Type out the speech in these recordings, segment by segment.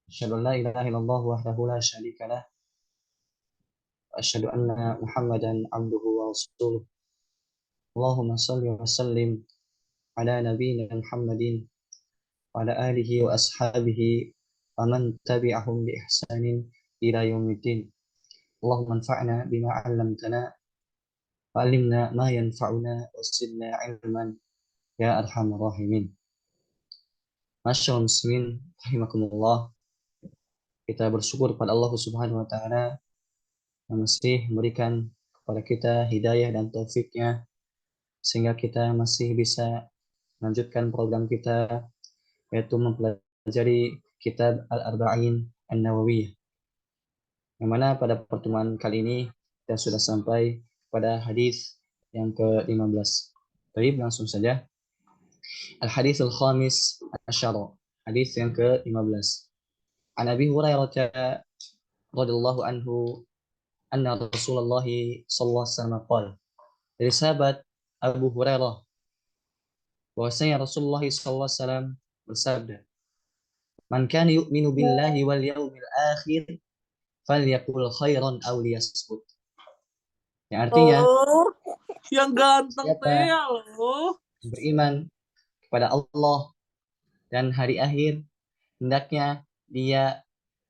أشهد أن لا إله إلا الله وحده لا شريك له وأشهد أن محمدا عبده ورسوله اللهم صل وسلم على نبينا محمد وعلى آله وأصحابه ومن تبعهم بإحسان إلى يوم الدين اللهم انفعنا بما علمتنا وعلمنا ما ينفعنا وزدنا علما يا أرحم الراحمين. Masyaallah muslimin rahimakumullah. Kita bersyukur kepada Allah Subhanahu wa taala yang masih memberikan kepada kita hidayah dan taufiknya sehingga kita masih bisa melanjutkan program kita yaitu mempelajari kitab Al-Arba'in An-Nawawiyah. Yang mana pada pertemuan kali ini kita sudah sampai pada hadis yang ke-15. Baik, langsung saja. Al-Hadis Al-Khamis Asyara. Hadis yang ke-15. An Abi Hurairah radhiyallahu anhu anna Rasulullah sallallahu alaihi wasallam qala. Dari sahabat Abu Hurairah bahwasanya Rasulullah sallallahu alaihi wasallam bersabda, "Man kana yu'minu billahi wal yawmil akhir falyaqul khairan aw liyasmut." Yang artinya, Oh, yang ganteng siapa teh loh. yang beriman kepada Allah dan hari akhir, hendaknya dia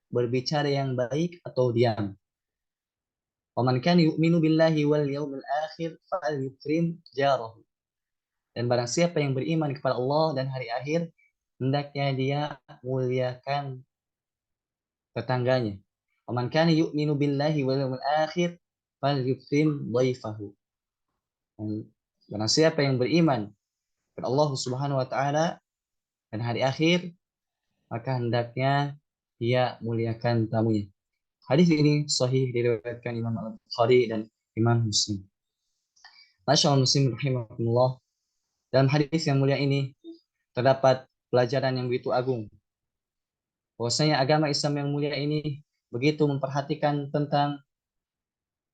berbicara yang baik atau diam. Waman kana yu'minu billahi wal yawmil akhir falyukrim jarahu. Dan barang siapa yang beriman kepada Allah dan hari akhir, hendaknya dia muliakan tetangganya. Waman kana yu'minu billahi wal yawmil akhir falyukrim dhaifahu. Dan barang siapa yang beriman kepada Allah Subhanahu wa taala dan hari akhir, maka hendaknya dia muliakan tamunya. Hadis ini sahih diriwayatkan Imam Al-Bukhari dan Imam Muslim. Masyaallah muslim rahimakumullah. Dalam hadis yang mulia ini terdapat pelajaran yang begitu agung. Bahwasanya agama Islam yang mulia ini begitu memperhatikan tentang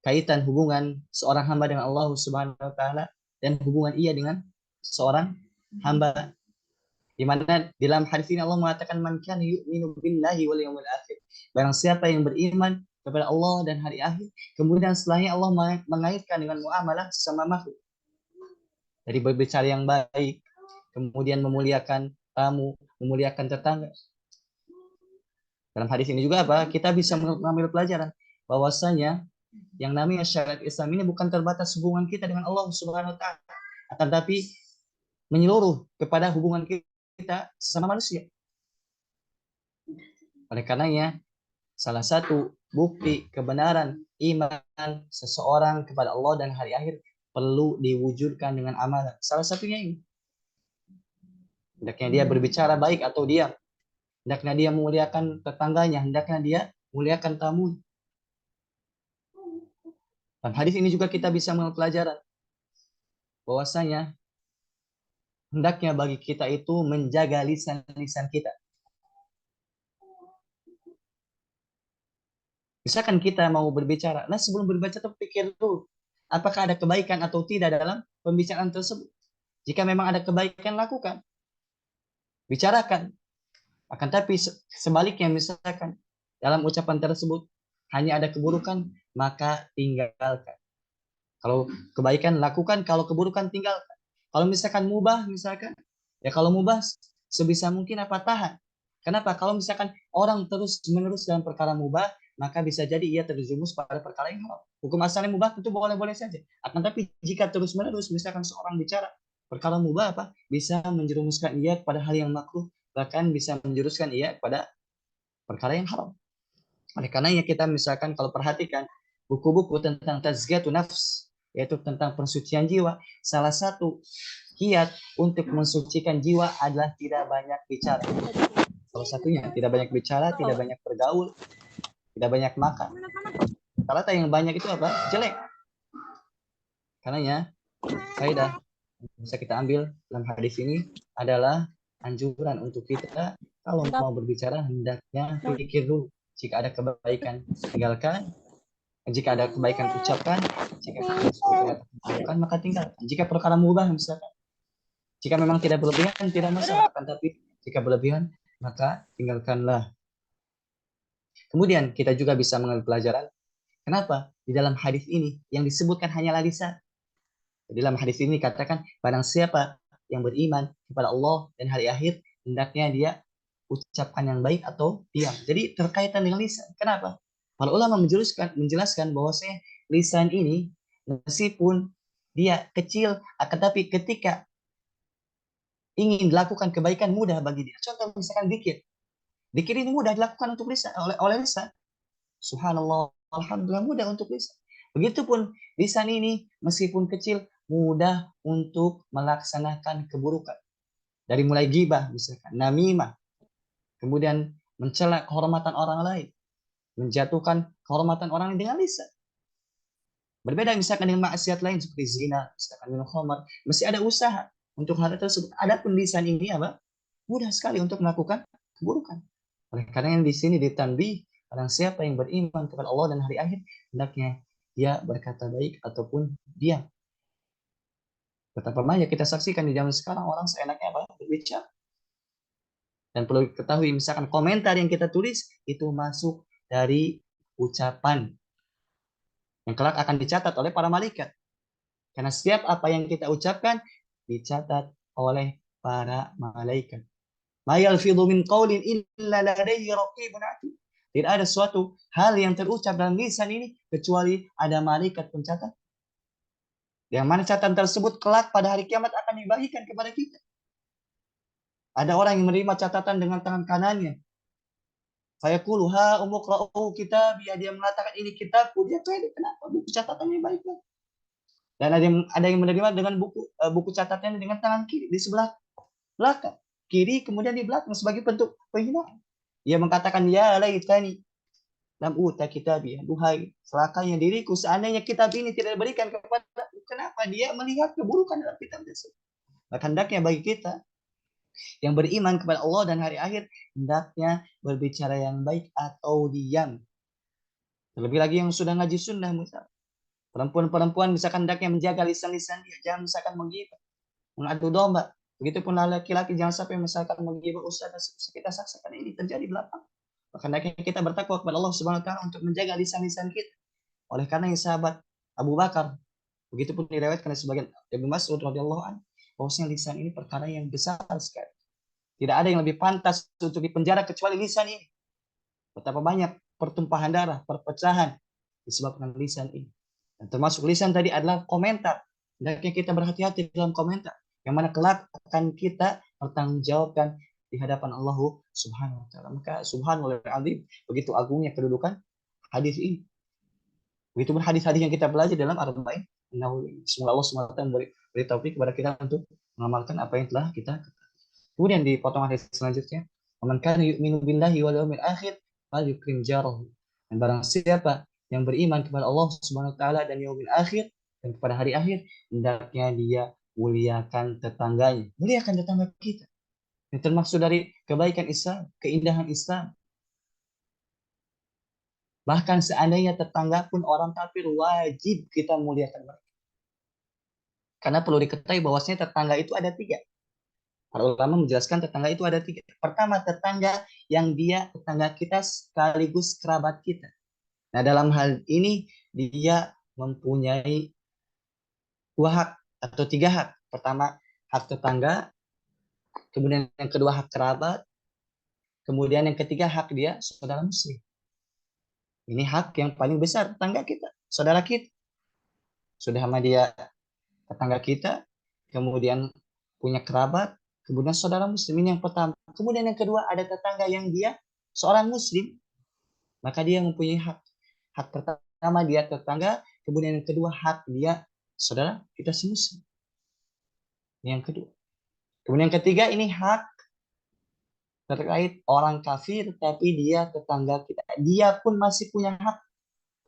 kaitan hubungan seorang hamba dengan Allah Subhanahu wa taala dan hubungan ia dengan seorang hamba. Di mana di dalam hadis ini Allah mengatakan man kana yu'minu billahi wal yawmil akhir. Barang siapa yang beriman kepada Allah dan hari akhir, kemudian setelahnya Allah mengaitkan dengan muamalah sesama makhluk. Dari berbicara yang baik, kemudian memuliakan tamu, memuliakan tetangga. Dalam hadis ini juga apa? Kita bisa mengambil pelajaran bahwasanya yang namanya syariat Islam ini bukan terbatas hubungan kita dengan Allah Subhanahu wa taala, akan tapi menyeluruh kepada hubungan kita sesama manusia. Oleh karenanya, salah satu bukti kebenaran iman seseorang kepada Allah dan hari akhir perlu diwujudkan dengan amalan. Salah satunya ini. Hendaknya dia berbicara baik atau diam. Hendaknya dia memuliakan tetangganya. Hendaknya dia muliakan tamu. Dan hadis ini juga kita bisa mengambil pelajaran bahwasanya hendaknya bagi kita itu menjaga lisan-lisan kita. Misalkan kita mau berbicara, nah sebelum berbicara tuh pikir dulu, apakah ada kebaikan atau tidak dalam pembicaraan tersebut. Jika memang ada kebaikan, lakukan, bicarakan. Akan tapi sebaliknya, misalkan dalam ucapan tersebut hanya ada keburukan, maka tinggalkan. Kalau kebaikan, lakukan. Kalau keburukan, tinggalkan. Kalau misalkan mubah, ya kalau mubah sebisa mungkin apa tahan. Kenapa? Kalau misalkan orang terus-menerus dalam perkara mubah, maka bisa jadi ia terjerumus pada perkara yang haram. Hukum asalnya mubah tentu boleh-boleh saja. Akan tapi jika terus-menerus misalkan seorang bicara perkara mubah apa bisa menjerumuskan ia pada hal yang makruh, bahkan bisa menjuruskan ia pada perkara yang haram. Oleh karenanya kita misalkan kalau perhatikan buku-buku tentang tazkiyatun nafs, yaitu tentang pensucian jiwa, salah satu kiat untuk mensucikan jiwa adalah tidak banyak bicara. Salah satunya tidak banyak bicara, tidak banyak bergaul, tidak banyak makan. Kalau yang banyak itu apa? Jelek. Karenanya faedah bisa kita ambil dalam hadis ini adalah anjuran untuk kita kalau mau berbicara hendaknya pikir dulu. Jika ada kebaikan tinggalkan, jika ada kebaikan ucapkan, jika lakukan maka tinggalkan. Jika perkara mubah misalkan, jika memang tidak berlebihan tidak masalah, tapi jika berlebihan maka tinggalkanlah. Kemudian kita juga bisa mengambil pelajaran. Kenapa? Di dalam hadis ini yang disebutkan hanyalah lisan. Di dalam hadis ini katakan barang siapa yang beriman kepada Allah dan hari akhir, hendaknya dia ucapkan yang baik atau diam. Jadi terkaitan dengan lisan. Kenapa? Para ulama menjelaskan bahwasanya lisan ini meskipun dia kecil, akan tapi ketika ingin dilakukan kebaikan mudah bagi dia. Contoh misalkan zikir. Zikir ini mudah dilakukan untuk lisan oleh lisan. Subhanallah, alhamdulillah mudah untuk lisan. Begitupun lisan ini meskipun kecil mudah untuk melaksanakan keburukan. Dari mulai gibah misalkan, namimah, kemudian mencela kehormatan orang lain, menjatuhkan kehormatan orang lain dengan lisan. Berbeda misalkan dengan maksiat lain seperti zina, misalkan minum khamar, mesti ada usaha untuk hal tersebut. Adapun lisan ini apa? Mudah sekali untuk melakukan keburukan. Oleh karena yang di sini ditanbih, barang siapa yang beriman kepada Allah dan hari akhir, hendaknya dia berkata baik ataupun diam. Betapa banyak kita saksikan di zaman sekarang orang seenaknya apa? Berbicara. Dan perlu ketahui misalkan komentar yang kita tulis itu masuk dari ucapan yang kelak akan dicatat oleh para malaikat. Karena setiap apa yang kita ucapkan dicatat oleh para malaikat. Ma yalfidhu min qawlin illa ladayhi raqibun atid. Tidak ada suatu hal yang terucap dalam lisan ini kecuali ada malaikat pencatat. Yang mana catatan tersebut kelak pada hari kiamat akan dibagikan kepada kita. Ada orang yang menerima catatan dengan tangan kanannya. Saya kuluha umukra'u kitab, dia mengatakan ini kitabku, dia pede. Kenapa? Buku catatannya baik-baik. Dan ada yang menerima dengan buku catatannya dengan tangan kiri di sebelah belakang. Kiri kemudian di belakang sebagai bentuk penghinaan. Ia mengatakan ya laitani lam uta kitabi. Duhai celakanya diriku seandainya kitab ini tidak diberikan kepada. Kenapa? Dia melihat keburukan dalam kitab tersebut. Maka hendaknya bagi kita yang beriman kepada Allah dan hari akhir, hendaknya berbicara yang baik atau diam. Terlebih lagi yang sudah ngaji sunnah misal. Perempuan-perempuan misalkan hendaknya menjaga lisan-lisan dia. Jangan misalkan menggibah, mengadu domba. Begitupun laki-laki jangan sampai misalkan menggibah ustaz. Kita saksikan ini terjadi di lapangan. Maka hendaknya kita bertakwa kepada Allah Subhanahu wa taala untuk menjaga lisan-lisan kita. Oleh karena yang sahabat Abu Bakar, begitupun diriwayatkan oleh sebagian Ibnu Mas'ud radhiyallahu anhu, bahwasanya lisan ini perkara yang besar sekali. Tidak ada yang lebih pantas untuk dipenjara kecuali lisan ini. Betapa banyak pertumpahan darah, perpecahan disebabkan lisan ini. Dan termasuk lisan tadi adalah komentar. Hendaknya kita berhati-hati dalam komentar. Yang mana kelak akan kita bertanggungjawabkan di hadapan Allah Subhanahu wa taala. Maka subhanallah azim, begitu agungnya kedudukan hadis ini. Begitu pun hadis-hadis yang kita pelajari dalam Arba'in Nawawi. Semoga Allah SWT beri taufik kepada kita untuk mengamalkan apa yang telah kita ketahui. Kemudian di potongan hadis selanjutnya, "Man kana yu'minu billahi wal yawmil akhir falyukrim jarahu." Dan barang siapa yang beriman kepada Allah Subhanahu wa taala dan yaumil akhir dan kepada hari akhir, hendaknya dia muliakan tetangganya. Muliakan tetangga kita. Ini termasuk dari kebaikan Islam, keindahan Islam. Bahkan seandainya tetangga pun orang kafir, wajib kita muliakan mereka. Karena perlu diketahui bahwasanya tetangga itu ada tiga. Para ulama menjelaskan tetangga itu ada tiga. Pertama, tetangga yang dia tetangga kita sekaligus kerabat kita. Nah, dalam hal ini dia mempunyai dua hak atau tiga hak. Pertama, hak tetangga, kemudian yang kedua hak kerabat, kemudian yang ketiga hak dia saudara muslim. Ini hak yang paling besar tetangga kita, saudara kita. Sudah sama dia tetangga kita, kemudian punya kerabat, kemudian saudara muslim. Ini yang pertama. Kemudian yang kedua ada tetangga yang dia seorang muslim, maka dia mempunyai hak. Hak pertama dia tetangga, kemudian yang kedua hak dia saudara kita semuslim. Yang kedua. Kemudian yang ketiga ini hak terkait orang kafir tapi dia tetangga kita. Dia pun masih punya hak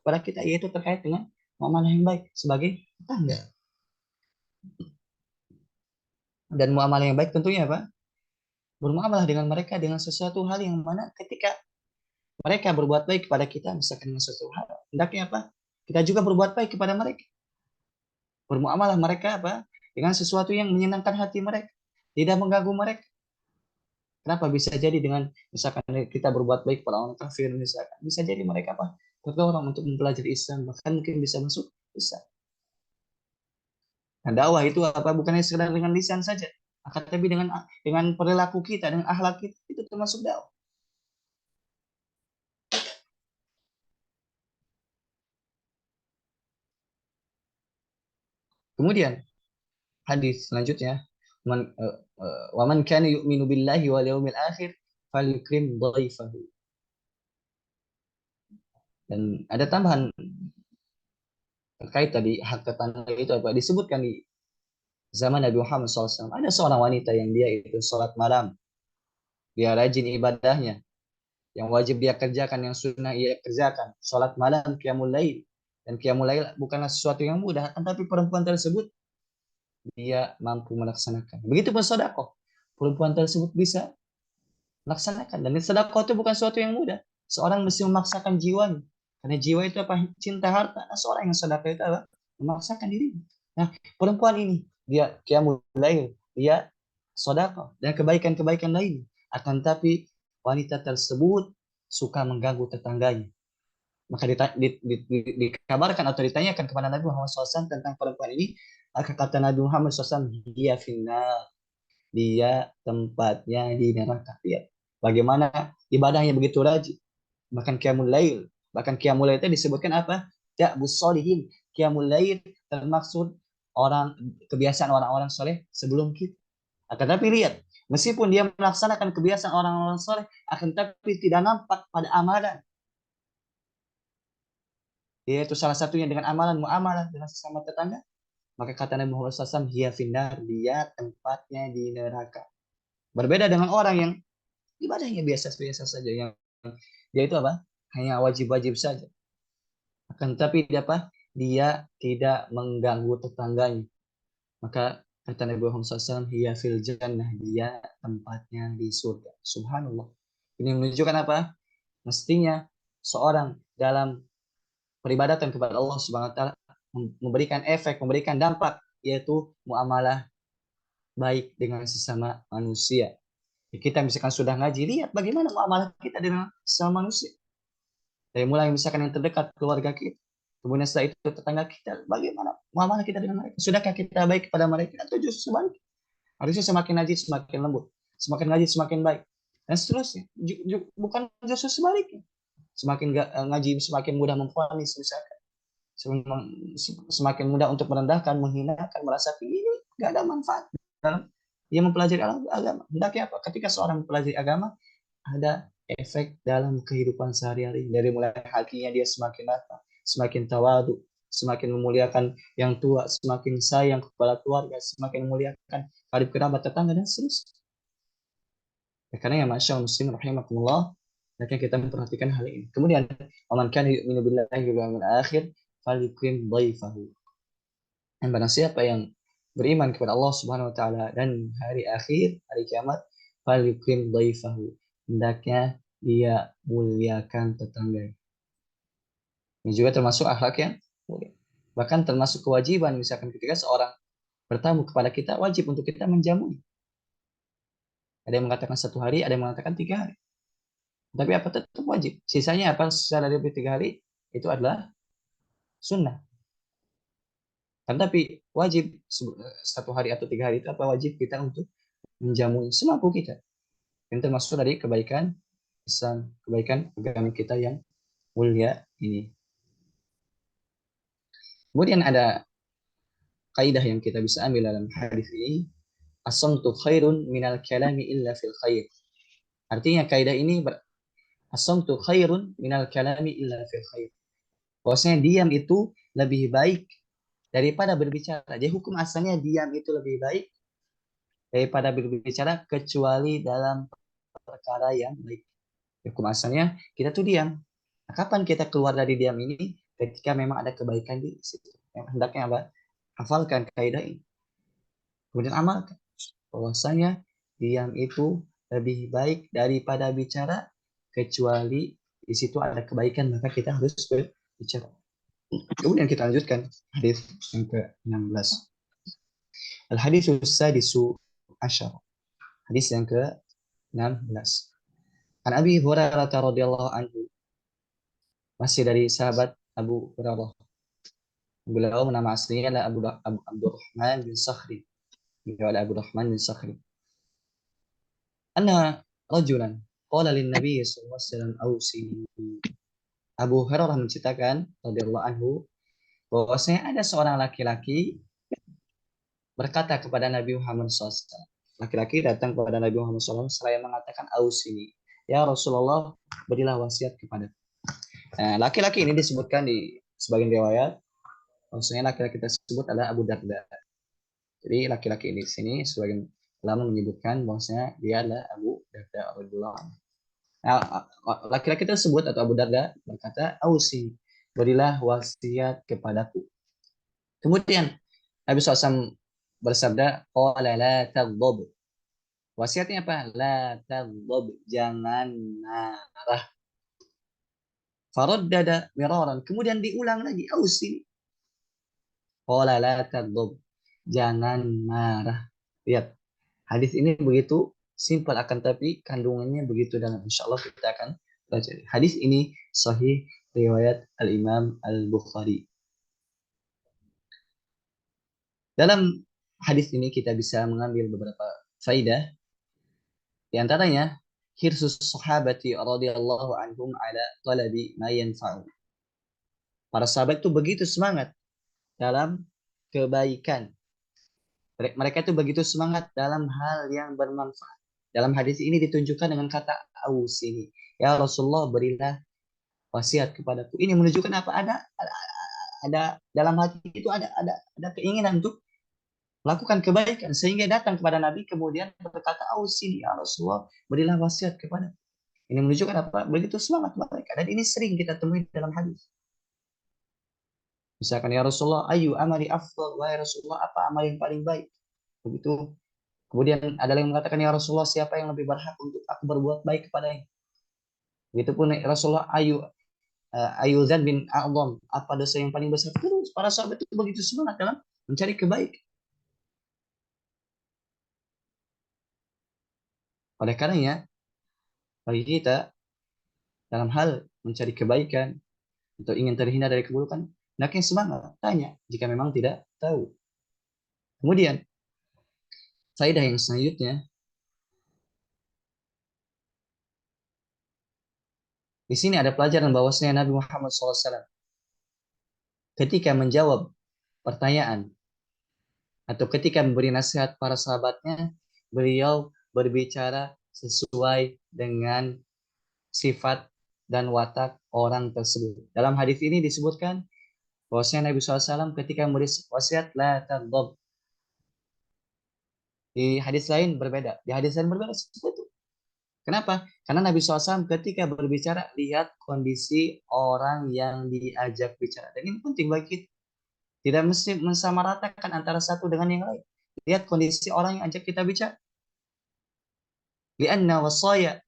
kepada kita, yaitu terkait dengan muamalah yang baik sebagai tetangga. Dan muamalah yang baik tentunya apa? Bermuamalah dengan mereka dengan sesuatu hal yang mana ketika mereka berbuat baik kepada kita, misalkan dengan sesuatu hal, hendaknya apa? Kita juga berbuat baik kepada mereka. Bermuamalah mereka apa? Dengan sesuatu yang menyenangkan hati mereka, tidak mengganggu mereka. Kenapa bisa jadi dengan misalkan kita berbuat baik pada orang kafir misalkan, bisa jadi mereka apa? Terdorong untuk mempelajari Islam, bahkan mungkin bisa masuk Islam. Nah, dakwah itu apa? Bukannya sekedar dengan lisan saja, akan tapi dengan perilaku kita, dengan akhlak kita itu termasuk dakwah. Kemudian hadis selanjutnya, wa man kana yu'minu billahi wal yawmil akhir falyukrim dhaifahu. Dan ada tambahan terkait tadi hak tetangga itu apa? Disebutkan di zaman Nabi Muhammad SAW. Ada seorang wanita yang dia itu sholat malam, dia rajin ibadahnya, yang wajib dia kerjakan, yang sunnah ia kerjakan, sholat malam, qiyamul lail. Dan qiyamul lail bukanlah sesuatu yang mudah, tapi perempuan tersebut dia mampu melaksanakan. Begitupun sedekah, perempuan tersebut bisa melaksanakan. Dan sedekah itu bukan sesuatu yang mudah. Seorang mesti memaksakan jiwanya. Karena jiwa itu apa? Cinta harta. Nah, seorang yang sedekah itu apa? Memaksakan diri. Nah, perempuan ini dia qiyamul lail, dia sedekah dan kebaikan-kebaikan lain. Akan tapi wanita tersebut suka mengganggu tetangganya. Maka dikabarkan atau ditanyakan kepada Nabi Muhammad SAW tentang perempuan ini. Maka kata Nabi Muhammad SAW, dia finnar, dia tempatnya di neraka. Ya. Bagaimana ibadahnya begitu rajin, bahkan qiyamul lail. Bahkan qiyamul lail itu disebutkan apa? Da'bus solihin. Qiyamul lail termaksud orang, kebiasaan orang-orang soleh sebelum kita. Akan tapi lihat, meskipun dia melaksanakan kebiasaan orang-orang soleh, akan tapi tidak nampak pada amalan. Yaitu salah satunya dengan amalan muamalah dengan sesama tetangga. Maka kata Nabi Muhammad SAW, dia finnar, dia tempatnya di neraka. Berbeda dengan orang yang ibadahnya biasa-biasa saja, yang dia itu apa? Hanya wajib-wajib saja. Akan tapi dia tidak mengganggu tetangganya. Maka kata Nabi Muhammad SAW, dia fil jannah, dia tempatnya di surga. Subhanallah. Ini menunjukkan apa? Mestinya seorang dalam peribadatan kepada Allah Subhanahu wa taala memberikan efek, memberikan dampak, yaitu muamalah baik dengan sesama manusia. Kita misalkan sudah ngaji, lihat bagaimana muamalah kita dengan sesama manusia. Dari mulai misalkan yang terdekat, keluarga kita, kemudian setelah itu tetangga kita, bagaimana muamalah kita dengan mereka. Sudahkah kita baik kepada mereka atau justru sebaliknya? Harusnya semakin ngaji semakin lembut, semakin ngaji semakin baik, dan seterusnya. Bukan justru sebaliknya. Semakin ngaji semakin mudah memvonis misalkan, semakin mudah untuk merendahkan, menghinakan, merasa tinggi. Ini nggak ada manfaat dalam dia mempelajari agama. Hendaknya apa? Ketika seorang mempelajari agama, ada efek dalam kehidupan sehari-hari. Dari mulai hatinya dia semakin matang, semakin tawadu, semakin memuliakan yang tua, semakin sayang kepada keluarga, semakin memuliakan karib kerabat tetangga dan seterusnya. Ya, karena ya masya Allah muslim rahimakumullah, hendaknya kita memperhatikan hal ini. Kemudian, "Waman kana yu'minu billahi wal yawmil akhir falyukrim dhaifahu." Dan barang siapa yang beriman kepada Allah Subhanahu wa taala dan hari akhir, hari kiamat, falyukrim dhaifahu. Hendaknya dia muliakan tetangga. Ini juga termasuk akhlak yang mulia. Bahkan termasuk kewajiban misalkan ketika seorang bertamu kepada kita, wajib untuk kita menjamu. Ada yang mengatakan 1 hari, ada yang mengatakan 3 hari. Tapi apa tetap wajib. Sisanya apa secara lebih 3 hari itu adalah sunnah. Kan tapi wajib 1 hari atau 3 hari itu apa wajib kita untuk menjamu semampu kita. Ini termasuk dari kebaikan Islam, kebaikan agama kita yang mulia ini. Kemudian ada kaidah yang kita bisa ambil dalam hadis ini, as-samtu khairun minal kalami illa fil khair. Artinya kaidah ini as-samtu khairun minal kalami illa fil khair. Bahwasanya diam itu lebih baik daripada berbicara. Jadi hukum asalnya diam itu lebih baik daripada berbicara kecuali dalam perkara yang baik. Hukum asalnya kita tuh diam. Nah, kapan kita keluar dari diam ini? Ketika memang ada kebaikan di situ. Yang hendaknya apa? Hafalkan kaidah ini. Kemudian amalkan. Bahwasanya diam itu lebih baik daripada bicara, kecuali di situ ada kebaikan, maka kita harus berbicara. Kemudian kita lanjutkan hadis yang ke-16. Al-hadisus sadisu asyar. Hadis yang 16. An Abi Hurairah radhiyallahu anhu, masih dari sahabat Abu Hurairah. Beliau nama aslinya adalah Abu Abdurrahman bin Sakhri. Beliau adalah Abdurrahman bin Sakhri. Anna rajulan qala lin Nabi sallallahu alaihi wasallam ausini. Abu Hurairah menceritakan radhiyallahu anhu bahwasanya ada seorang laki-laki berkata kepada Nabi Muhammad SAW. Laki-laki datang kepada Nabi Muhammad SAW seraya mengatakan ausini. Ya Rasulullah, berilah wasiat kepada. Nah, laki-laki ini disebutkan di sebagian riwayat, maksudnya laki-laki tersebut adalah Abu Darda. Jadi laki-laki ini di sini sebagian ulama menyebutkan bahwasanya dia adalah Abu Darda radhiyallahu anhu. Nah, laki-laki tersebut atau Abu Darda berkata, "Ausi, berilah wasiat kepadaku." Kemudian Nabi SAW bersabda, "Qala la taghdab." Wasiatnya apa? La taghdab, jangan marah. Faraddada miraran, kemudian diulang lagi, "Ausi." Qala la taghdab, jangan marah. Lihat, hadis ini begitu simpel akan tapi kandungannya begitu dalam. Insyaallah kita akan pelajari. Hadis ini sahih riwayat Al-Imam Al-Bukhari. Dalam hadis ini kita bisa mengambil beberapa faidah. Di antaranya, hirsus sahabati radhiyallahu anhum ala talabi ma yanfa'u. Para sahabat itu begitu semangat dalam kebaikan. Mereka itu begitu semangat dalam hal yang bermanfaat. Dalam hadis ini ditunjukkan dengan kata ausini. Ya Rasulullah, berilah wasiat kepadaku. Ini menunjukkan apa? Ada dalam hati itu ada keinginan untuk melakukan kebaikan sehingga datang kepada Nabi kemudian berkata, ausini ya Rasulullah, berilah wasiat kepada. Ini menunjukkan apa? Begitu semangat mereka, dan ini sering kita temui dalam hadis. Misalkan ya Rasulullah, ayu amali afdal, wahai Rasulullah, apa amal yang paling baik? Begitu. Kemudian ada yang mengatakan ya Rasulullah, siapa yang lebih berhak untuk aku berbuat baik kepadanya? Begitupun Rasulullah, ayu bin a'zam, apa dosa yang paling besar? Terus para sahabat itu begitu semangat dalam mencari kebaikan. Oleh karenanya, bagi kita dalam hal mencari kebaikan atau ingin terhindar dari keburukan, hendaknya semangat tanya jika memang tidak tahu. Kemudian faedah yang selanjutnya, di sini ada pelajaran bahwasanya Nabi Muhammad SAW ketika menjawab pertanyaan atau ketika memberi nasihat para sahabatnya, beliau berbicara sesuai dengan sifat dan watak orang tersebut. Dalam hadis ini disebutkan bahwasanya Nabi SAW ketika memberi wasiat la taghdab. Di hadis lain berbeda. Di hadis lain berbeda seperti itu. Kenapa? Karena Nabi SAW ketika berbicara lihat kondisi orang yang diajak bicara. Dan ini penting bagi kita. Tidak mesti mensamaratakan antara satu dengan yang lain. Lihat kondisi orang yang ajak kita bicara. Lianna wasaya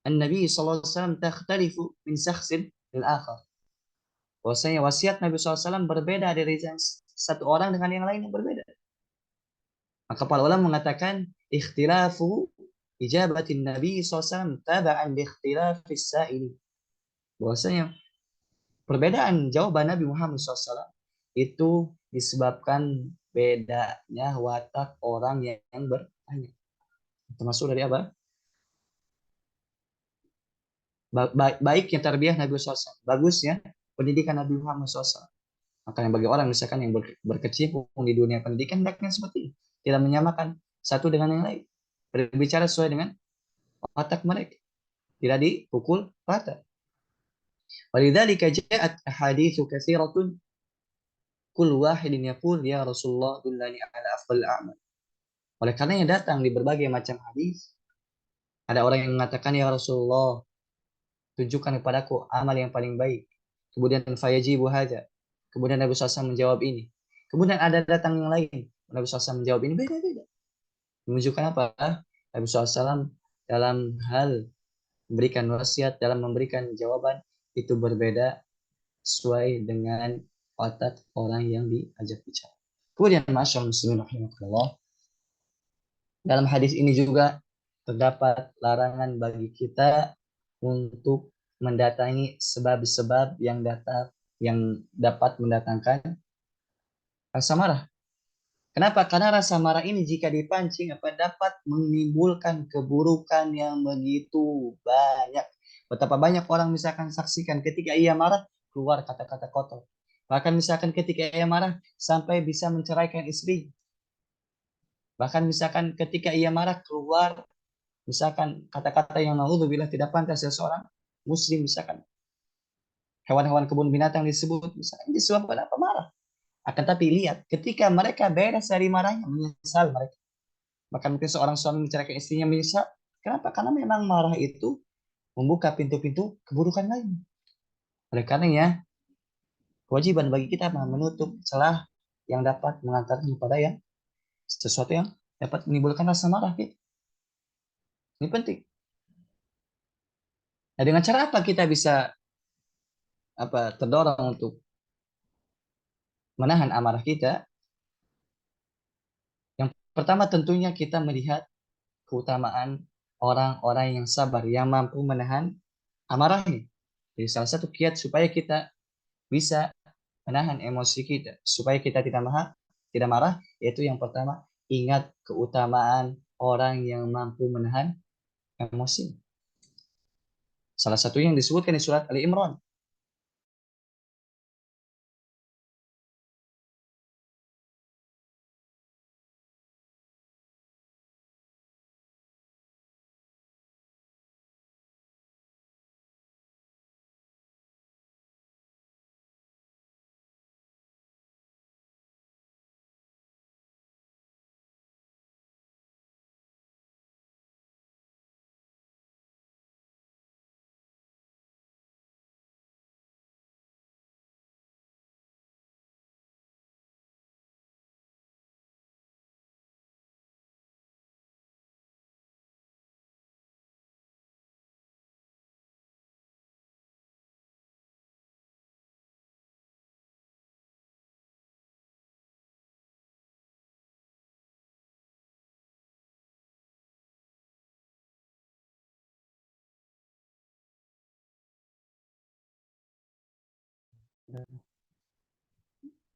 an-Nabi SAW takhtalifu min syakhsin lil akhar. Bahwasanya wasiat Nabi SAW berbeda dari satu orang dengan yang lain yang berbeda. Maka para ulama mengatakan ikhtilafu ijabatin Nabi SAW taba'an li ikhtilafis sa'ili. Bahwasanya perbedaan jawaban Nabi Muhammad SAW itu disebabkan bedanya watak orang yang bertanya. Termasuk dari apa? Baiknya tarbiyah Nabi SAW. Bagusnya pendidikan Nabi Muhammad SAW. Makanya bagi orang misalkan yang berkecimpung di dunia pendidikan, hendaknya seperti ini. Tidak menyamakan satu dengan yang lain. Berbicara sesuai dengan watak mereka. Tidak dipukul rata. Walidzalika ja'at ahaditsu katsiratun kullu wahidin yaqul ya Rasulullah dullani ala afdal a'mal. Oleh karenanya datang di berbagai macam hadis. Ada orang yang mengatakan ya Rasulullah, tunjukkan kepadaku amal yang paling baik. Kemudian fayajibu hadza. Kemudian Nabi SAW menjawab ini. Kemudian ada datang yang lain. Nabi SAW menjawab ini beda-beda. Menunjukkan apa? Nabi SAW dalam hal memberikan wasiat, dalam memberikan jawaban itu berbeda sesuai dengan watak orang yang diajak bicara. Kemudian masyaallah muslimin rahimakumullah. Dalam hadis ini juga terdapat larangan bagi kita untuk mendatangi sebab-sebab yang dapat mendatangkan rasa marah. Kenapa? Karena rasa marah ini jika dipancing dapat menimbulkan keburukan yang begitu banyak. Betapa banyak orang misalkan saksikan ketika ia marah keluar kata-kata kotor. Bahkan misalkan ketika ia marah sampai bisa menceraikan istri. Bahkan misalkan ketika ia marah keluar misalkan kata-kata yang naudzubillah tidak pantas seseorang muslim, misalkan hewan-hewan kebun binatang disebut, misalkan disebabkan apa? Marah. Akan tapi lihat ketika mereka beres dari marahnya menyesal mereka. Bahkan mungkin seorang suami menceraikan istrinya menyesal. Kenapa? Karena memang marah itu membuka pintu-pintu keburukan lain. Oleh karenanya kewajiban bagi kita menutup celah yang dapat mengantarkan kepada yang sesuatu yang dapat menimbulkan rasa marah kita. Ini penting. Nah, dengan cara apa kita bisa terdorong untuk menahan amarah kita? Yang pertama tentunya kita melihat keutamaan orang-orang yang sabar, yang mampu menahan amarahnya. Jadi salah satu kiat supaya kita bisa menahan emosi kita, supaya kita tidak marah, yaitu yang pertama, ingat keutamaan orang yang mampu menahan emosi. Salah satu yang disebutkan di surat Ali Imran.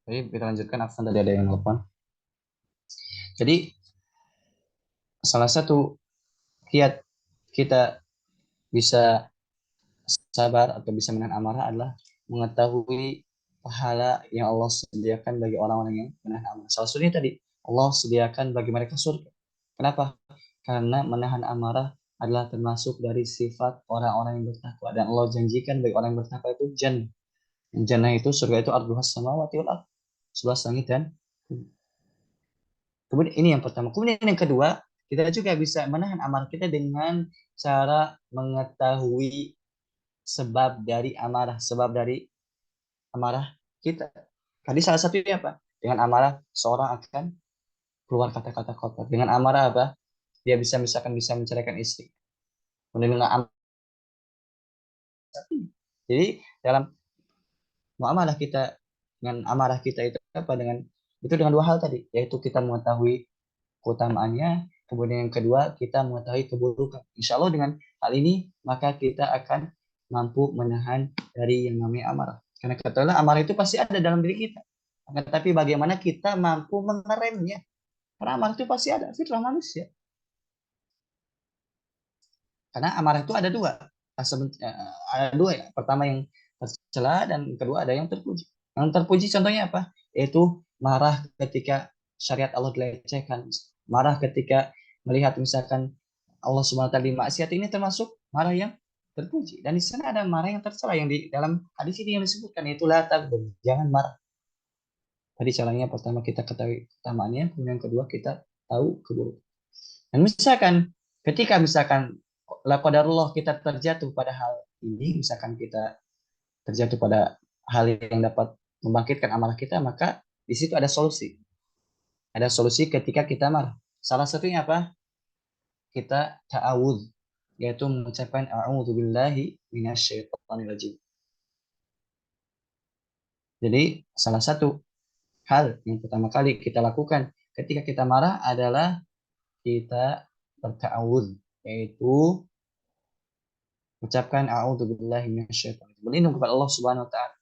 Jadi kita lanjutkan, Afan tadi ada yang telepon. Jadi salah satu kiat kita bisa sabar atau bisa menahan amarah adalah mengetahui pahala yang Allah sediakan bagi orang-orang yang menahan amarah. Salah satunya tadi, Allah sediakan bagi mereka surga. Kenapa? Karena menahan amarah adalah termasuk dari sifat orang-orang yang bertakwa. Dan Allah janjikan bagi orang yang bertakwa itu jannah. Jannah itu, surga itu arduhas samawati wal ardh. Seluas langit dan bumi. Kemudian ini yang pertama. Kemudian yang kedua, kita juga bisa menahan amarah kita dengan cara mengetahui sebab dari amarah kita. Tadi salah satunya apa? Dengan amarah seorang akan keluar kata-kata kotor. Dengan amarah apa? Dia bisa misalkan bisa menceraikan istri. Kemudian dengan amarah. Jadi dalam muamalah kita dengan amarah kita itu apa? Dengan dua hal tadi, yaitu kita mengetahui keutamaannya, kemudian yang kedua kita mengetahui keburukan. Insya Allah dengan hal ini maka kita akan mampu menahan dari yang namanya amarah. Karena katakanlah amarah itu pasti ada dalam diri kita. Tapi bagaimana kita mampu mengeremnya? Karena amarah itu pasti ada, fitrah manusia. Karena amarah itu ada dua. Ada dua ya. Pertama yang tercela dan kedua ada yang terpuji. Yang terpuji contohnya apa? Yaitu marah ketika syariat Allah dilecehkan. Marah ketika melihat misalkan Allah Subhanahu wa taala maksiat, ini termasuk marah yang terpuji. Dan di sana ada marah yang tercela yang di dalam hadis ini yang disebutkan, yaitu la taghdab, jangan marah. Tadi caranya pertama kita ketahui utamaannya, kemudian yang kedua kita tahu keburukan. Dan misalkan ketika misalkan la qadarullah kita terjatuh pada hal ini, misalkan kita terjatuh pada hal yang dapat membangkitkan amarah kita, maka di situ ada solusi. Ada solusi ketika kita marah. Salah satunya apa? Kita ta'awudz, yaitu mengucapkan a'udzubillahi minasyaitonir rajim. Jadi salah satu hal yang pertama kali kita lakukan ketika kita marah adalah kita berta'awudz. yaitu ucapkan a'udzubillahi minasyaitonir rajim. Berlindung kepada Allah Subhanahu wa taala.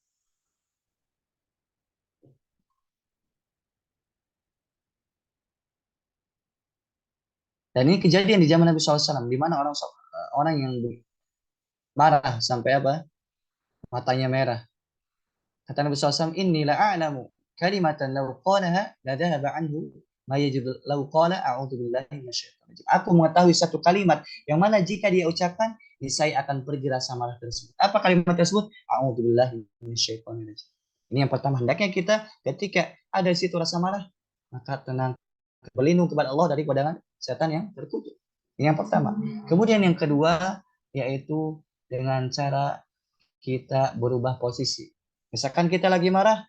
Dan ini kejadian di zaman Nabi SAW, di mana orang yang marah sampai apa? Matanya merah. Kata Nabi SAW, inni la'alamu kalimatan law qalaha la dhahaba anhu ma yajib law qala a'udzu billahi minasyaitonir rajim. Aku mengetahui satu kalimat yang mana jika dia ucapkan, saya akan pergi rasa marah tersebut. Apa kalimat tersebut? A'udzu billahi minasyaitonir rajim. Ini yang pertama, hendaknya kita ketika ada di situ rasa marah, maka tenang, berlindung kepada Allah dari godaan setan yang terkutuk. Ini yang pertama. Kemudian yang kedua yaitu dengan cara kita berubah posisi. Misalkan kita lagi marah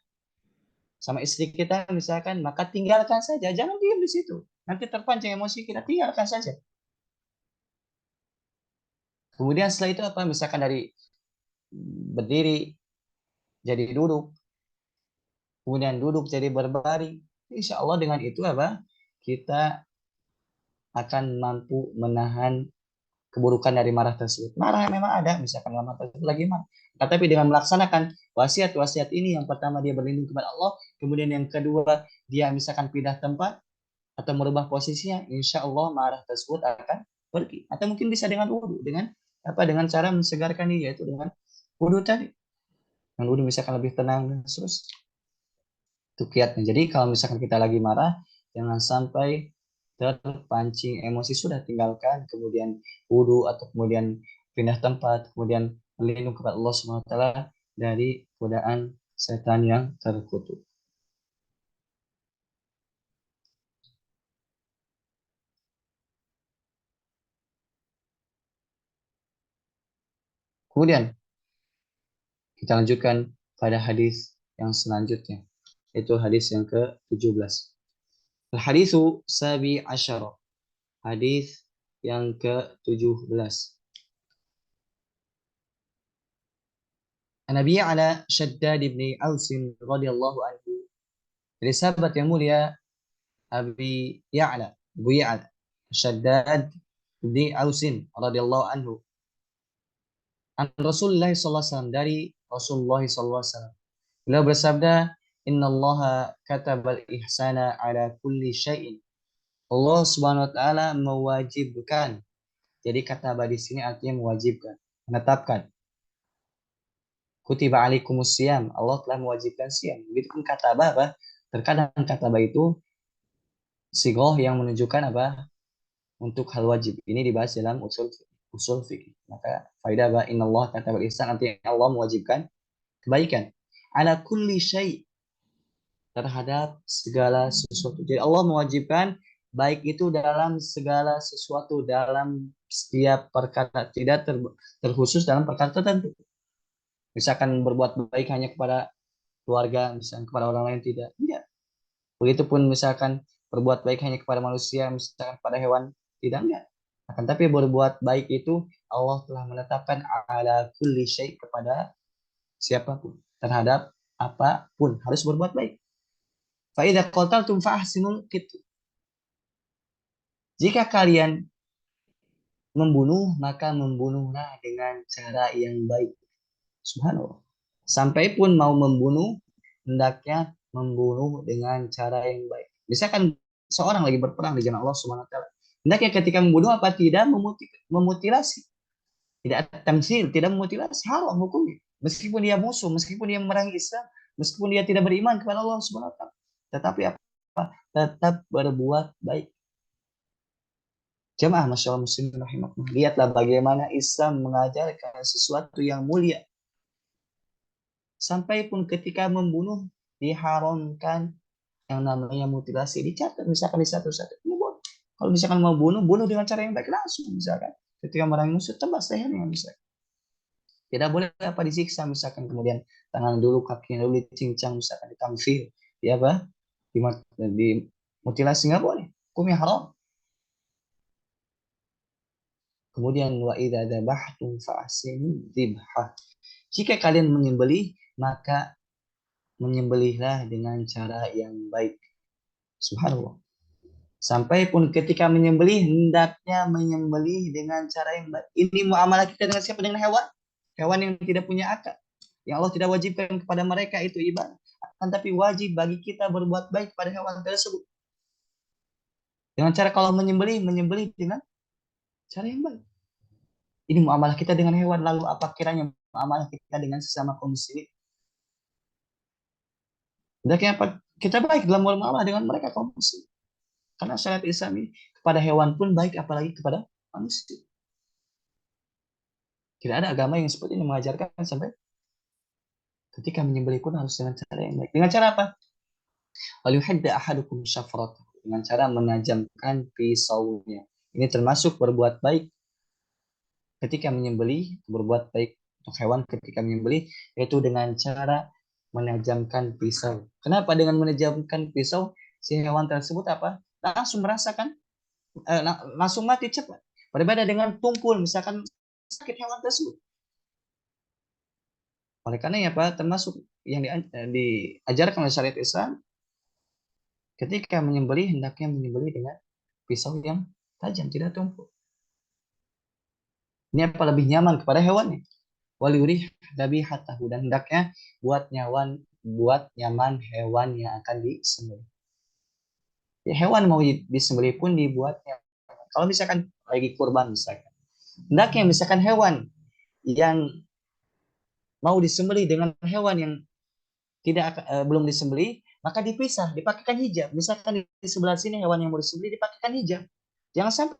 sama istri kita, misalkan, maka tinggalkan saja, jangan diam di situ. Nanti terpancing emosi kita, tinggalkan saja. Kemudian setelah itu apa? Misalkan dari berdiri jadi duduk, kemudian duduk jadi berbaring. Insya Allah dengan itu apa? Kita akan mampu menahan keburukan dari marah tersebut. Marah memang ada, misalkan marah tersebut lagi marah. Tetapi dengan melaksanakan wasiat-wasiat ini, yang pertama dia berlindung kepada Allah, kemudian yang kedua dia misalkan pindah tempat atau merubah posisinya, insya Allah marah tersebut akan pergi. Atau mungkin bisa dengan wudhu, dengan apa? Dengan cara mensegarkan diri, yaitu dengan wudhu tadi. Dengan wudhu misalkan lebih tenang dan seterusnya. Itu kiatnya. Jadi kalau misalkan kita lagi marah, jangan sampai terpancing emosi, sudah tinggalkan, kemudian wudhu atau kemudian pindah tempat, kemudian berlindung kepada Allah Subhanahu wa taala dari godaan setan yang terkutuk. Kemudian kita lanjutkan pada hadis yang selanjutnya, yaitu hadis yang ke-17. Al-haditsu sabi asyara. Hadis yang ke-17. Nabi ala Shaddad bin Aus radhiyallahu anhu. Dari sahabat yang mulia Abi Ya'la, Abu Ya'la, Shaddad bin Aus radhiyallahu anhu. An Rasulullah sallallahu alaihi wasallam, dari Rasulullah sallallahu alaihi wasallam. Beliau bersabda, "Innallaha katabal ihsana ala kulli syai'in." Allah Subhanahu wa taala mewajibkan. Jadi kata di sini artinya mewajibkan, menetapkan. Kutiba alaikumus siyam, Allah telah mewajibkan siam. Begitu pun kataba apa? Terkadang kataba itu sigoh yang menunjukkan apa? Untuk hal wajib. Ini dibahas dalam usul fikih. Maka faidah bahwa innallaha katabal ihsan, artinya Allah mewajibkan kebaikan. Ala kulli syai', terhadap segala sesuatu. Jadi Allah mewajibkan baik itu dalam segala sesuatu, dalam setiap perkara, tidak terkhusus dalam perkara tertentu. Misalkan berbuat baik hanya kepada keluarga, misalkan kepada orang lain tidak. Tidak. Begitupun misalkan berbuat baik hanya kepada manusia, misalkan kepada hewan, tidak, enggak. Akan tapi berbuat baik itu Allah telah menetapkan ala kulli syai' kepada siapapun, terhadap apapun harus berbuat baik. Fa idza qataltum fa ahsinul qitl. Jika kalian membunuh, maka membunuhlah dengan cara yang baik. Subhanallah. Sampai pun mau membunuh, hendaknya membunuh dengan cara yang baik. Misalkan seorang lagi berperang di jalan Allah Subhanahu wa taala. Hendaknya ketika membunuh apa? Tidak memutilasi. Tidak tamsil, tidak memutilasi, haram hukumnya. Meskipun dia musuh, meskipun dia memerangi Islam, meskipun dia tidak beriman kepada Allah Subhanahu wa taala. Tetapi apa? Tetap berbuat baik. Jemaah masyaallah muslimin rahimakumullah. Lihatlah bagaimana Islam mengajarkan sesuatu yang mulia. Sampai pun ketika membunuh diharamkan yang namanya mutilasi. Dicatat misalkan di satu-satu. Kalau misalkan mau bunuh, bunuh dengan cara yang baik langsung misalkan. Ketika merangi musuh, tebas lehernya misalkan. Tidak boleh apa disiksa misalkan, kemudian tangan dulu, kakinya dulu dicincang misalkan, ditamfil. Ya apa? Dimutilasi nggak boleh. Hukumnya haram. Kemudian wa idza dzabhtum fa'sinu dzibhah. Jika kalian menyembelih, maka menyembelihlah dengan cara yang baik. Subhanallah. Sampai pun ketika menyembelih, hendaknya menyembelih dengan cara yang baik. Ini muamalah kita dengan siapa? Dengan hewan. Hewan yang tidak punya akal. Yang Allah tidak wajibkan kepada mereka itu ibadah. Akan tapi wajib bagi kita berbuat baik pada hewan tersebut. Dengan cara kalau menyembelih, menyembelih dengan cara yang baik. Ini muamalah kita dengan hewan. Lalu apa kiranya muamalah kita dengan sesama kaum muslimin? Hendaknya apa? Kita baik dalam muamalah dengan mereka kaum muslimin. Karena syariat Islam ini kepada hewan pun baik, apalagi kepada manusia. Tidak ada agama yang seperti ini mengajarkan sampai ketika menyembelih pun harus dengan cara yang baik. Dengan cara apa? Waliyuhidda ahadukum syafrat. Dengan cara menajamkan pisaunya. Ini termasuk berbuat baik ketika menyembelih, berbuat baik untuk hewan ketika menyembelih, yaitu dengan cara menajamkan pisau. Kenapa dengan menajamkan pisau si hewan tersebut apa? Langsung merasakan, langsung mati cepat. Berbeda dengan tumpul, misalkan sakit hewan tersebut. Oleh karena ya Pak, termasuk yang diajarkan oleh syariat Islam, ketika menyembelih hendaknya menyembelih dengan pisau yang tajam, tidak tumpul. Ini apa lebih nyaman kepada hewannya. Waliurih dabihatahu, dan hendaknya buat nyaman hewan yang akan disembelih. Ya, hewan mau disembelih pun dibuatnya. Kalau misalkan lagi kurban misalkan, hendaknya misalkan hewan yang mau disembelih dengan hewan yang belum disembelih, maka dipisah, dipakaikan hijab. Misalkan di sebelah sini hewan yang mau disembelih dipakaikan hijab. Jangan sampai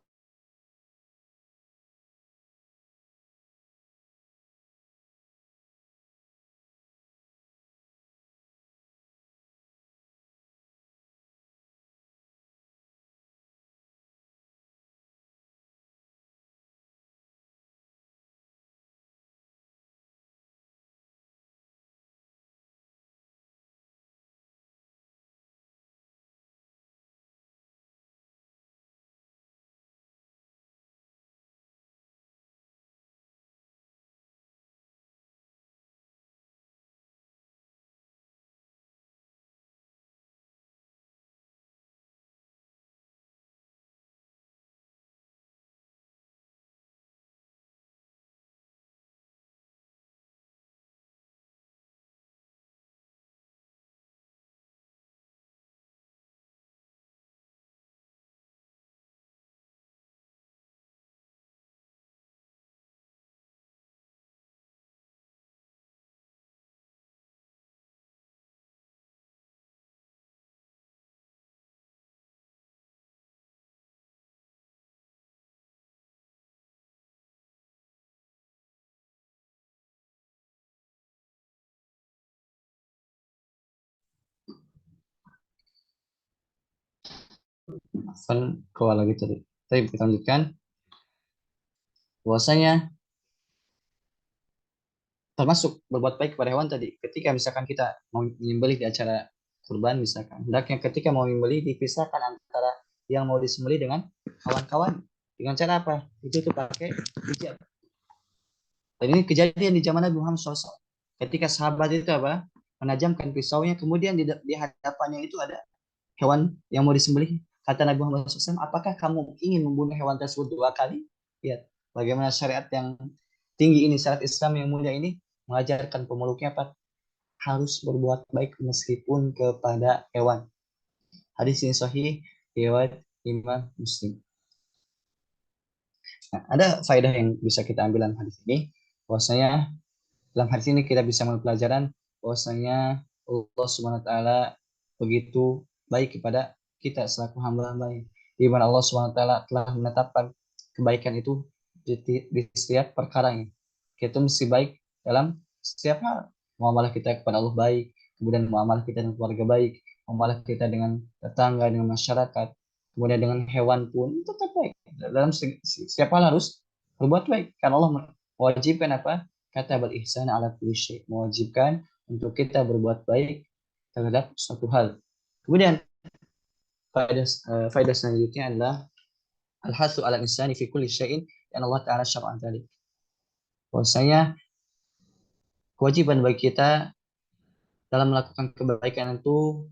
kawal lagi tadi. Tapi kita lanjutkan bahwasanya termasuk berbuat baik kepada hewan tadi. Ketika misalkan kita mau menyembelih di acara kurban misalkan, hendaknya ketika mau menyembelih dipisahkan antara yang mau disembelih dengan kawan-kawan. Dengan cara apa? Itu tuh pakai hijab. Dan ini kejadian di zaman Nabi Muhammad SAW. Ketika sahabat itu apa? Menajamkan pisaunya, kemudian di hadapannya itu ada hewan yang mau disembelih. Kata Nabi Muhammad SAW, apakah kamu ingin membunuh hewan tersebut 2 kali? Lihat, bagaimana syariat yang tinggi ini, syariat Islam yang mulia ini, mengajarkan pemeluknya apa? Harus berbuat baik meskipun kepada hewan. Hadis ini sahih, riwayat Imam Muslim. Nah, ada faedah yang bisa kita ambil dalam hadis ini, bahwasanya dalam hadis ini kita bisa mengambil pelajaran bahwasanya Allah Subhanahu wa taala begitu baik kepada kita selaku hamba-hambanya. Di mana Allah Subhanahu wa taala telah menetapkan kebaikan itu di setiap perkaranya. Kita mesti baik dalam setiap hal. Muamalah kita kepada Allah baik, kemudian muamalah kita dengan keluarga baik, muamalah kita dengan tetangga, dengan masyarakat, kemudian dengan hewan pun tetap baik. Dalam setiap hal harus berbuat baik. Karena Allah mewajibkan apa? Kata ihsan ala kulli syai, mewajibkan untuk kita berbuat baik terhadap suatu hal. Kemudian faedah selanjutnya adalah al-hasu ala insani fi kulli syai'in yang Allah Ta'ala syar'an tadi. Bahwasanya kewajiban bagi kita dalam melakukan kebaikan itu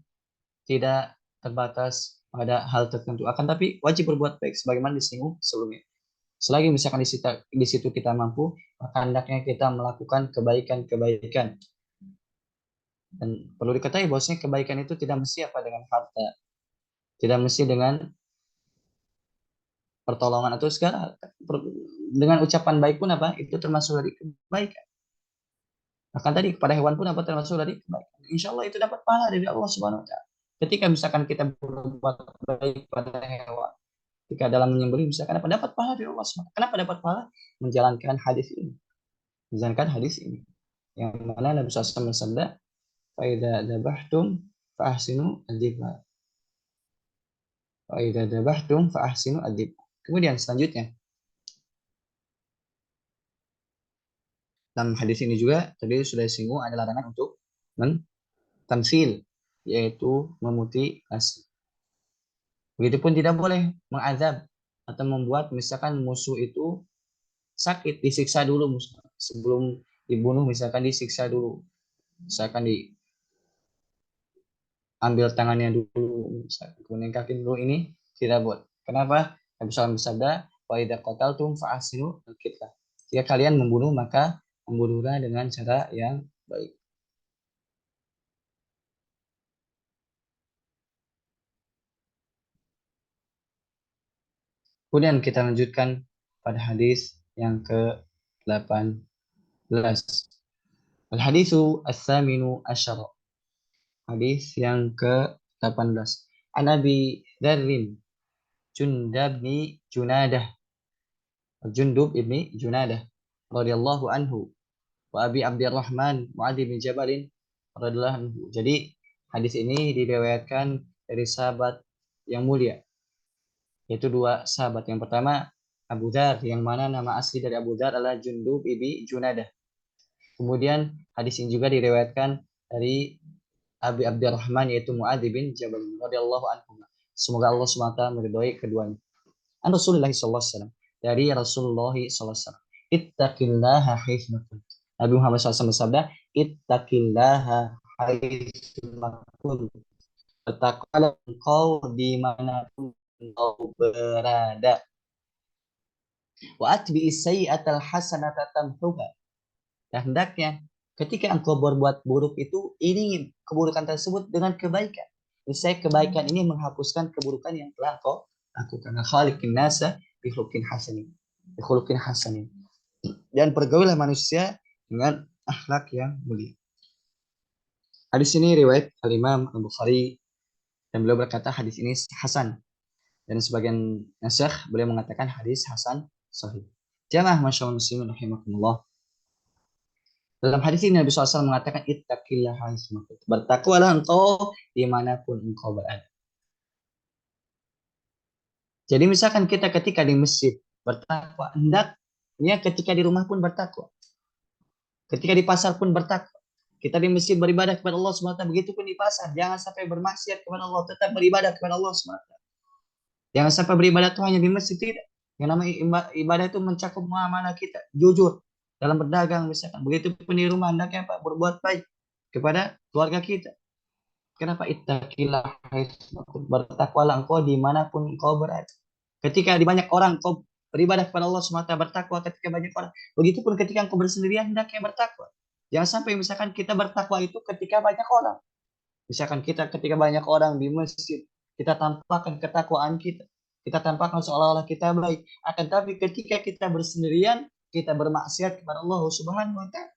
tidak terbatas pada hal tertentu. Akan tapi wajib berbuat baik sebagaimana disinggung sebelumnya. Selagi misalkan di situ kita mampu, maka hendaknya kita melakukan kebaikan-kebaikan. Dan perlu diketahui bahwasanya kebaikan itu tidak mesti apa dengan harta, tidak mesti dengan pertolongan atau segala. Dengan ucapan baik pun apa? Itu termasuk dari kebaikan. Bahkan tadi kepada hewan pun apa termasuk dari kebaikan. Insya Allah itu dapat pahala dari Allah Subhanahu Wa Taala. Ketika misalkan kita berbuat baik pada hewan, ketika dalam menyembelih misalkan dapat pahala dari Allah Subhanahu Wa Taala. Kenapa dapat pahala? Menjalankan hadis ini. Menjalankan hadis ini. Yang mana Nabi SAW bersabda, "Faida dabahtum fa'ahsinu ad-dibha. Faida dabahtum fa'ahsinu ad-dibha." Kemudian selanjutnya dalam hadis ini juga tadi sudah disinggung ada larangan untuk mentamsil, yaitu memutihasi. Begitupun tidak boleh mengazab atau membuat misalkan musuh itu sakit, disiksa dulu sebelum dibunuh, misalkan disiksa dulu, misalkan diambil tangannya dulu, misalkan kemudian kaki dulu, ini tidak boleh. Kenapa? Nabi SAW bersabda, wa idza qataltum fa ahsinu al-qitlah. Jika kalian membunuh maka membunuhlah dengan cara yang baik. Kemudian kita lanjutkan pada hadis yang ke-18. Al-hadisu as-saminu asyara. Hadis yang ke-18. An Abi Dzarrin Jundab bin Junadah. Jundub ibni Junadah radhiyallahu anhu wa Abi Abdurrahman Muadz bin Jabal radhiyallahu anhu. Jadi hadis ini diriwayatkan dari sahabat yang mulia, yaitu dua sahabat. Yang pertama Abu Dzar, yang mana nama asli dari Abu Dzar adalah Jundub ibni Junadah. Kemudian hadis ini juga diriwayatkan dari Abi Abdurrahman yaitu Muadz bin Jabal radhiyallahu anhu. Semoga Allah SWT meridhai keduanya. An Rasulullah SAW, dari Rasulullah SAW. Ittaqillaha haitsu kunt. Nabi Muhammad SAW bersabda, ittaqillaha haitsu kunt. Bertakwalah engkau dimanapun engkau berada. Wa atbi'is sayyi'atal hasanata tamhuha. Dan hendaknya ketika engkau berbuat buruk itu, iringi keburukan tersebut dengan kebaikan. Misalnya kebaikan ini menghapuskan keburukan yang telah engkau lakukan. Khaliqin nasa bikhuluqin hasanin. Bikhuluqin hasanin. Dan pergaulilah manusia dengan akhlak yang mulia. Hadis ini riwayat Al-Imam Al-Bukhari, dan beliau berkata hadis ini hasan. Dan sebagian nasyakh beliau mengatakan hadis hasan sahih. Jamaah masyaallah muslimin rahimakumullah. Dalam hadis ini Nabi SAW mengatakan ittaqillah haitsu kunt. Bertakwalah engkau dimanapun engkau berada. Jadi misalkan kita ketika di masjid bertakwa, hendaknya ketika di rumah pun bertakwa. Ketika di pasar pun bertakwa. Kita di masjid beribadah kepada Allah SWT, begitu pun di pasar. Jangan sampai bermaksiat kepada Allah, tetap beribadah kepada Allah SWT. Jangan sampai beribadah itu hanya di masjid, tidak. Yang namanya ibadah itu mencakup muamalah kita, jujur dalam berdagang misalkan. Begitu pun di rumah, hendaknya apa? Berbuat baik kepada keluarga kita. Kenapa? Ittaqillah, bertakwalah engkau dimanapun engkau berada. Ketika di banyak orang engkau beribadah kepada Allah semata, bertakwa ketika banyak orang. Begitupun ketika engkau bersendirian, hendaknya bertakwa. Jangan sampai misalkan kita bertakwa itu ketika banyak orang. Misalkan kita ketika banyak orang di masjid, kita tampakkan ketakwaan kita. Kita tampakkan seolah-olah kita baik. Akan tapi ketika kita bersendirian, kita bermaksiat kepada Allah Subhanahu wa Ta'ala.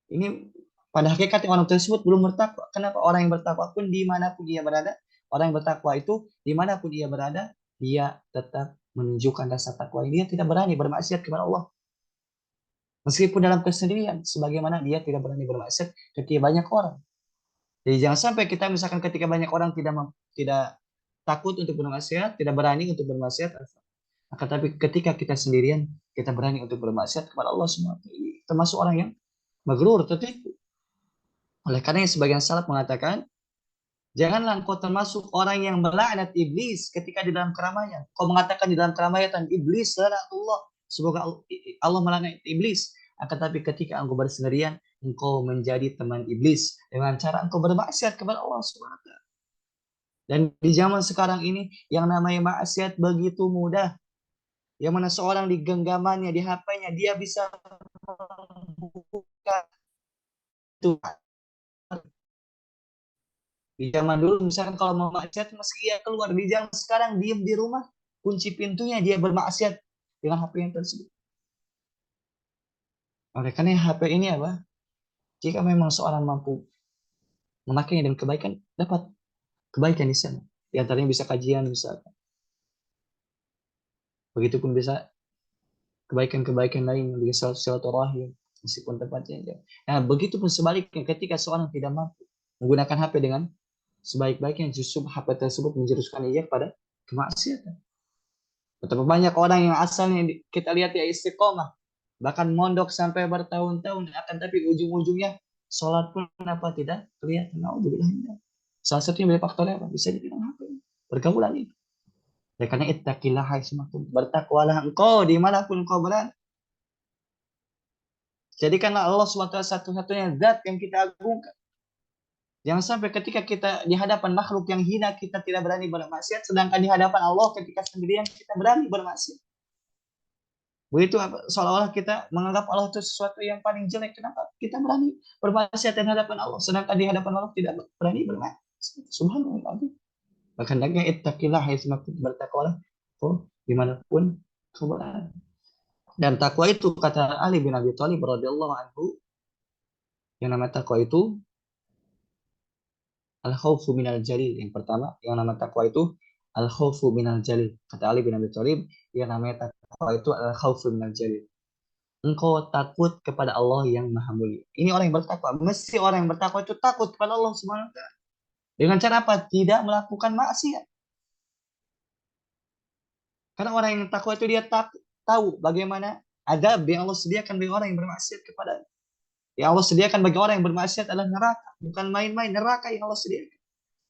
Ini pada hakikatnya orang tersebut belum bertakwa. Kenapa? Orang yang bertakwa pun dimanapun dia berada, orang yang bertakwa itu dimanapun dia berada, dia tetap menunjukkan rasa takwa. Dia tidak berani bermaksiat kepada Allah. Meskipun dalam kesendirian, sebagaimana dia tidak berani bermaksiat ketika banyak orang. Jadi jangan sampai kita misalkan ketika banyak orang tidak takut untuk bermaksiat, tidak berani untuk bermaksiat. Akan tapi ketika kita sendirian, kita berani untuk bermaksiat kepada Allah semua. Termasuk orang yang magrur, tertipu. Oleh karena sebagian salaf mengatakan, janganlah engkau termasuk orang yang melaknat iblis ketika di dalam keramaian. Kau mengatakan di dalam keramaian, iblis laknatullah, semoga Allah melaknat iblis. Akan tapi ketika engkau bersendirian, engkau menjadi teman iblis dengan cara engkau bermaksiat kepada Allah SWT. Dan di zaman sekarang ini yang namanya maksiat begitu mudah. Yang mana seorang di genggamannya, di HP-nya, dia bisa membuka itu. Di zaman dulu misalkan kalau mau maksiat meski ia keluar, di zaman sekarang diem di rumah, kunci pintunya dia bermaksiat dengan HP yang tersebut. Oleh karena HP ini apa? Jika memang seorang mampu memakainya dengan kebaikan, dapat kebaikan di sana. Di antaranya bisa kajian, bisa begitupun bisa kebaikan-kebaikan lain, bisa silaturahim meskipun tempatnya jauh. Nah, begitupun sebaliknya ketika seorang tidak mampu menggunakan HP dengan sebaik-baiknya, justru HP tersebut menjuruskan ia pada kemaksiatan. Betapa banyak orang yang asalnya kita lihat ya istiqomah, bahkan mondok sampai bertahun-tahun, akan tapi ujung-ujungnya sholat pun apa tidak kelihatan. Naudzubillah. Salah satunya dari faktor apa? Bisa dibilang HP. Pergaulan ini. Ya, karena ittaqillah haitsumakum. Bertakwalah engkau dimanapun engkau berada. Jadikanlah Allah SWT satu-satunya zat yang kita agungkan. Jangan sampai ketika kita di hadapan makhluk yang hina kita tidak berani bermaksiat, sedangkan di hadapan Allah ketika sendirian kita berani bermaksiat. Begitu seolah-olah kita menganggap Allah itu sesuatu yang paling jelek. Kenapa? Kita berani bermaksiat di hadapan Allah, sedangkan di hadapan Allah tidak berani bermaksiat. Subhanallah. Bahkan lagi ittaqillah haitsumakum, bertakwalah dimanapun kau berada. Dan takwa itu kata Ali bin Abi Thalib radhiyallahu anhu, yang namanya takwa itu al khaufu minal jalil. Yang pertama, yang namanya takwa itu al khaufu minal jalil. Kata Ali bin Abi Thalib, yang namanya takwa itu al khaufu minal jalil. Engkau takut kepada Allah yang Maha Mulia. Ini orang yang bertakwa. Mesti orang yang bertakwa itu takut kepada Allah Subhanahu wa taala. Dengan cara apa? Tidak melakukan maksiat. Karena orang yang takwa itu dia tahu bagaimana adab yang Allah sediakan bagi orang yang bermaksiat kepada. Yang Allah sediakan bagi orang yang bermaksiat adalah neraka, bukan main-main. Neraka yang Allah sediakan.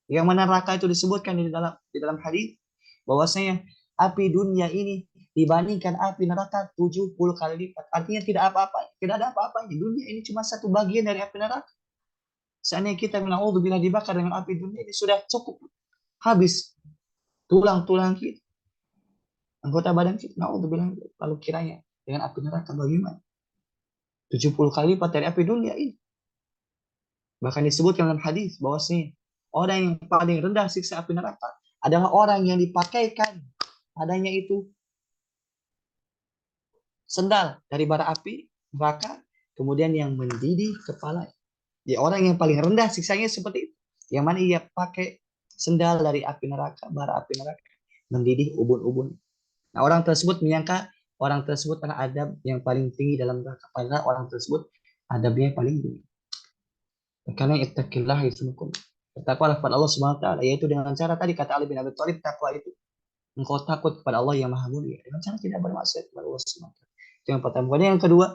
Yang mana neraka itu disebutkan di dalam hadis bahwasanya api dunia ini dibandingkan api neraka 70 kali lipat. Artinya tidak apa-apa, tidak ada apa-apanya. Dunia ini cuma satu bagian dari api neraka. Seandainya kita bila dibakar dengan api dunia ini sudah cukup habis tulang-tulang kita, anggota badan kita. Naudzubillah, lalu kiranya dengan api neraka bagaimana? 70 kali lipat dari api dunia ini. Bahkan disebutkan dalam hadis bahwasanya orang yang paling rendah siksa api neraka adalah orang yang dipakaikan padanya itu sendal dari bara api neraka, kemudian yang mendidih kepala. Ya, orang yang paling rendah siksanya seperti itu. Yang mana ia pakai sendal dari api neraka, bara api neraka, mendidih ubun-ubun. Nah, orang tersebut menyangka orang tersebut adalah adab yang paling tinggi dalam neraka. Padahal orang tersebut adabnya yang paling tinggi. Karena ittaqillah yusmukum. Bertakwalah kepada Allah Subhanahu wa taala, yaitu dengan cara tadi kata Ali bin Abi Thalib, takwa itu engkau takut kepada Allah yang Maha Mulia dengan cara tidak bermaksiat kepada Allah Subhanahu wa taala. Itu yang pertama. Kemudian yang kedua,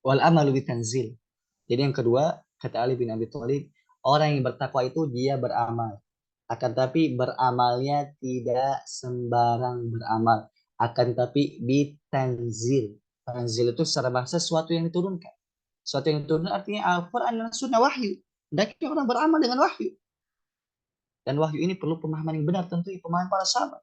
wal amalu bitanzil. Jadi yang kedua, kata Ali bin Abi Thalib, orang yang bertakwa itu dia beramal. Akan tapi beramalnya tidak sembarang beramal. Akan tapi bitanzil. Tanzil itu secara bahasa sesuatu yang diturunkan. Sesuatu yang diturunkan artinya Al-Quran dan Sunnah wahyu. Hendaknya orang beramal dengan wahyu. Dan wahyu ini perlu pemahaman yang benar tentu, pemahaman para sahabat.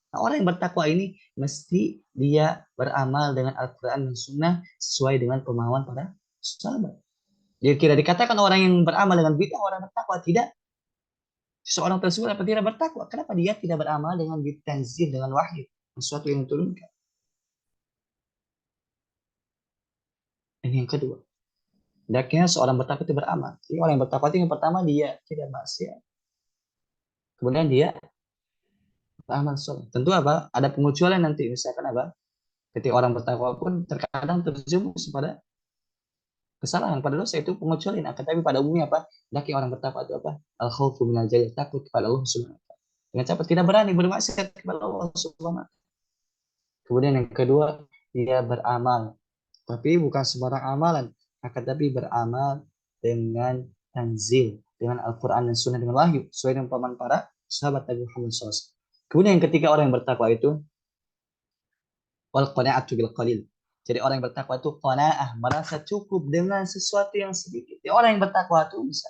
Nah, orang yang bertakwa ini mesti dia beramal dengan Al-Quran dan Sunnah sesuai dengan pemahaman para sahabat. Jadi tidak dikatakan orang yang beramal dengan bid'ah orang bertakwa, tidak. Seseorang tersebut apa tidak bertakwa? Kenapa dia tidak beramal dengan bitanzil, dengan wahyu, sesuatu yang diturunkan? Ini yang kedua. Hendaknya seorang bertakwa itu beramal. Jadi orang yang bertakwa itu yang pertama dia tidak maksiat. Kemudian dia beramal soleh. Tentu apa? Ada pengecualian nanti. Misalkan apa? Ketika orang bertakwa pun terkadang terjerumus pada kesalahan, pada dosa, itu pengecualian. Akan tapi pada umumnya apa? Hendaknya orang bertakwa itu apa? Al khaufu minal jalil, takut kepada Allah Subhanahu wa taala. Dengan cara tidak berani bermaksiat kepada Allah Subhanahu wa taala. Kemudian yang kedua, dia beramal. Tapi bukan sembarang amalan. Akan tapi beramal dengan tanzil, dengan Al-Quran dan Sunnah, dengan wahyu, sesuai dengan pemahaman para sahabat Nabi Muhammad SAW. Kemudian yang ketiga, orang yang bertakwa itu wal qanaatu bil qalil. Jadi orang yang bertakwa itu qanaah, merasa cukup dengan sesuatu yang sedikit. Jadi orang yang bertakwa itu bisa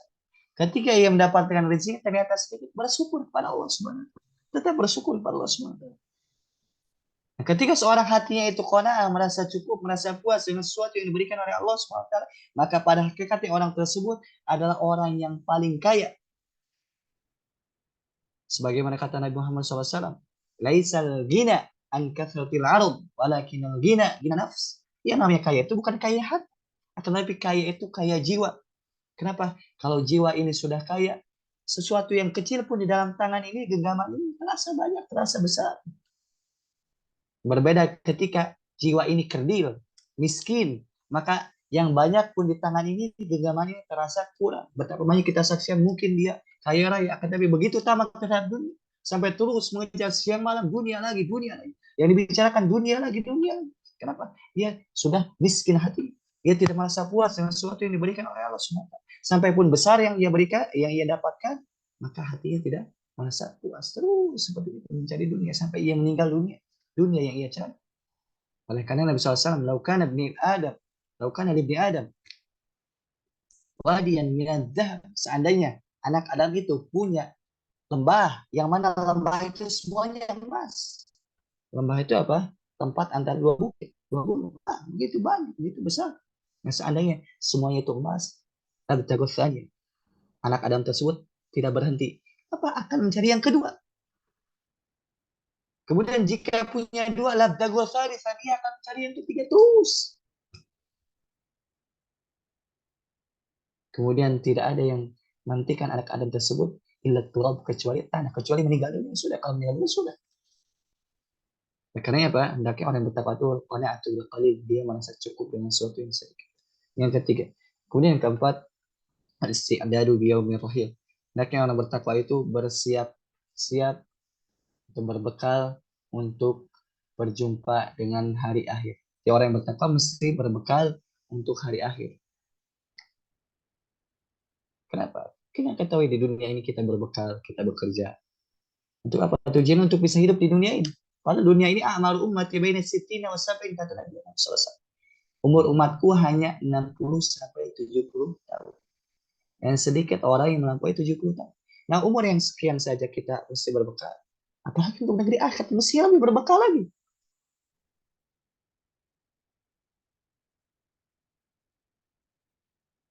Ketika ia mendapatkan rezeki ternyata sedikit, bersyukur kepada Allah Subhanahu wa taala. Tetap bersyukur kepada Allah Subhanahu wa taala. Nah, ketika seorang hatinya itu qanaah, merasa cukup, merasa puas dengan sesuatu yang diberikan oleh Allah Subhanahu wa taala, maka pada hakikatnya orang tersebut adalah orang yang paling kaya. Sebagaimana kata Nabi Muhammad SAW, laisal ghina an kathratil arad, walakinal ghina nafs. Yang namanya kaya itu bukan kaya hati, akan tapi kaya itu kaya jiwa. Kenapa? Kalau jiwa ini sudah kaya, sesuatu yang kecil pun di dalam tangan ini, genggaman ini terasa banyak, terasa besar. Berbeda ketika jiwa ini kerdil, miskin, maka yang banyak pun di tangan ini, genggaman ini terasa kurang. Betapa banyak kita saksikan mungkin dia kaya raya, akan tapi begitu tamat terhadap dunia, sampai terus mengejar siang malam dunia lagi, dunia lagi. Yang dibicarakan dunia lagi, dunia lagi. Kenapa? Dia sudah miskin hati. Dia tidak merasa puas dengan sesuatu yang diberikan oleh Allah SWT. Sampai pun besar yang ia berikan, yang ia dapatkan, maka hatinya tidak merasa puas. Terus seperti itu mencari dunia sampai ia meninggal dunia. Dunia yang ia cari. Oleh karena Nabi SAW, laukan ibni Adam, laukan ibni Adam, wadiyan minad dhahab. Seandainya anak Adam itu punya lembah, yang mana lembah itu semuanya emas. Lembah itu apa? Tempat antara dua bukit, dua gunung. Begitu banyak, begitu besar. Nah, seandainya semuanya itu emas, labtaghutsani, anak Adam tersebut tidak berhenti. Apa akan mencari yang kedua? Kemudian jika punya dua, labtaghutsani, dia akan mencari yang ketiga terus. Kemudian tidak ada yang menantikan anak Adam tersebut illa turab, kecuali tanah, kecuali meninggal dunia sudah. Kalau meninggal dunia sudah. Karena apa? Hendaknya orang yang bertakwa itu qanaatu bil qalil, dia merasa cukup dengan sesuatu yang sedikit. Yang ketiga. Kemudian yang keempat, al-isti'dadu biyaumir rahil. Hendaknya orang bertakwa itu bersiap-siap untuk berbekal untuk berjumpa dengan hari akhir. Ya, orang yang bertakwa mesti berbekal untuk hari akhir. Kenapa? Kita ketahui di dunia ini kita berbekal, kita bekerja. Untuk apa? Tujuan untuk bisa hidup di dunia ini. Padahal dunia ini amal umat baina sittina wa sab'in, kata Nabi Muhammad SAW. Umur umatku hanya 60 sampai 70 tahun. Dan sedikit orang yang melampaui 70 tahun. Nah, umur yang sekian saja kita mesti berbekal. Apalagi untuk negeri akhirat, mesti lebih berbekal lagi.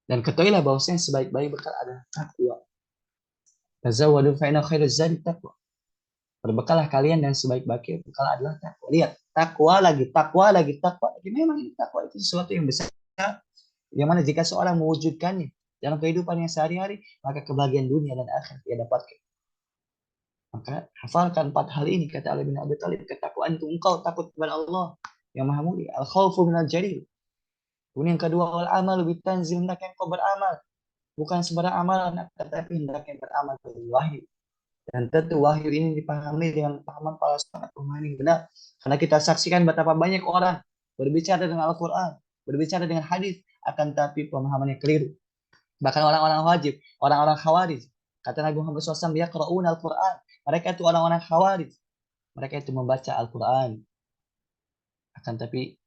Dan ketahuilah bahwasanya sebaik-baik bekal adalah takwa. Tazawwadu fa inna khairaz zadi taqwa. Berbekallah kalian dan sebaik-baik bekal adalah takwa. Lihat, takwa lagi, takwa lagi, takwa lagi. Memang ini takwa itu sesuatu yang besar. Yang mana jika seorang mewujudkannya dalam kehidupannya sehari-hari, maka kebahagiaan dunia dan akhirat ia dapatkan. Maka hafalkan 4 hal ini, kata Ali bin Abi Thalib. Ketakwaan itu engkau takut kepada Allah yang maha mulia. Al-khawfu minal jalil. Kemudian yang kedua, wal amal bitanzil, hendaknya engkau beramal. Bukan sembarang amalan, tetapi hendaknya beramal dari wahyu. Dan tentu wahyu ini dipahami dengan pahaman para sahabat pemahaman yang benar. Karena kita saksikan betapa banyak orang berbicara dengan Al-Quran, berbicara dengan hadis, akan tapi pemahamannya keliru. Bahkan orang-orang wajib, orang-orang khawarij. Kata Nabi Muhammad SAW, yaqra'una Al-Quran. Mereka itu orang-orang khawarij. Mereka itu membaca Al-Quran. Akan tapi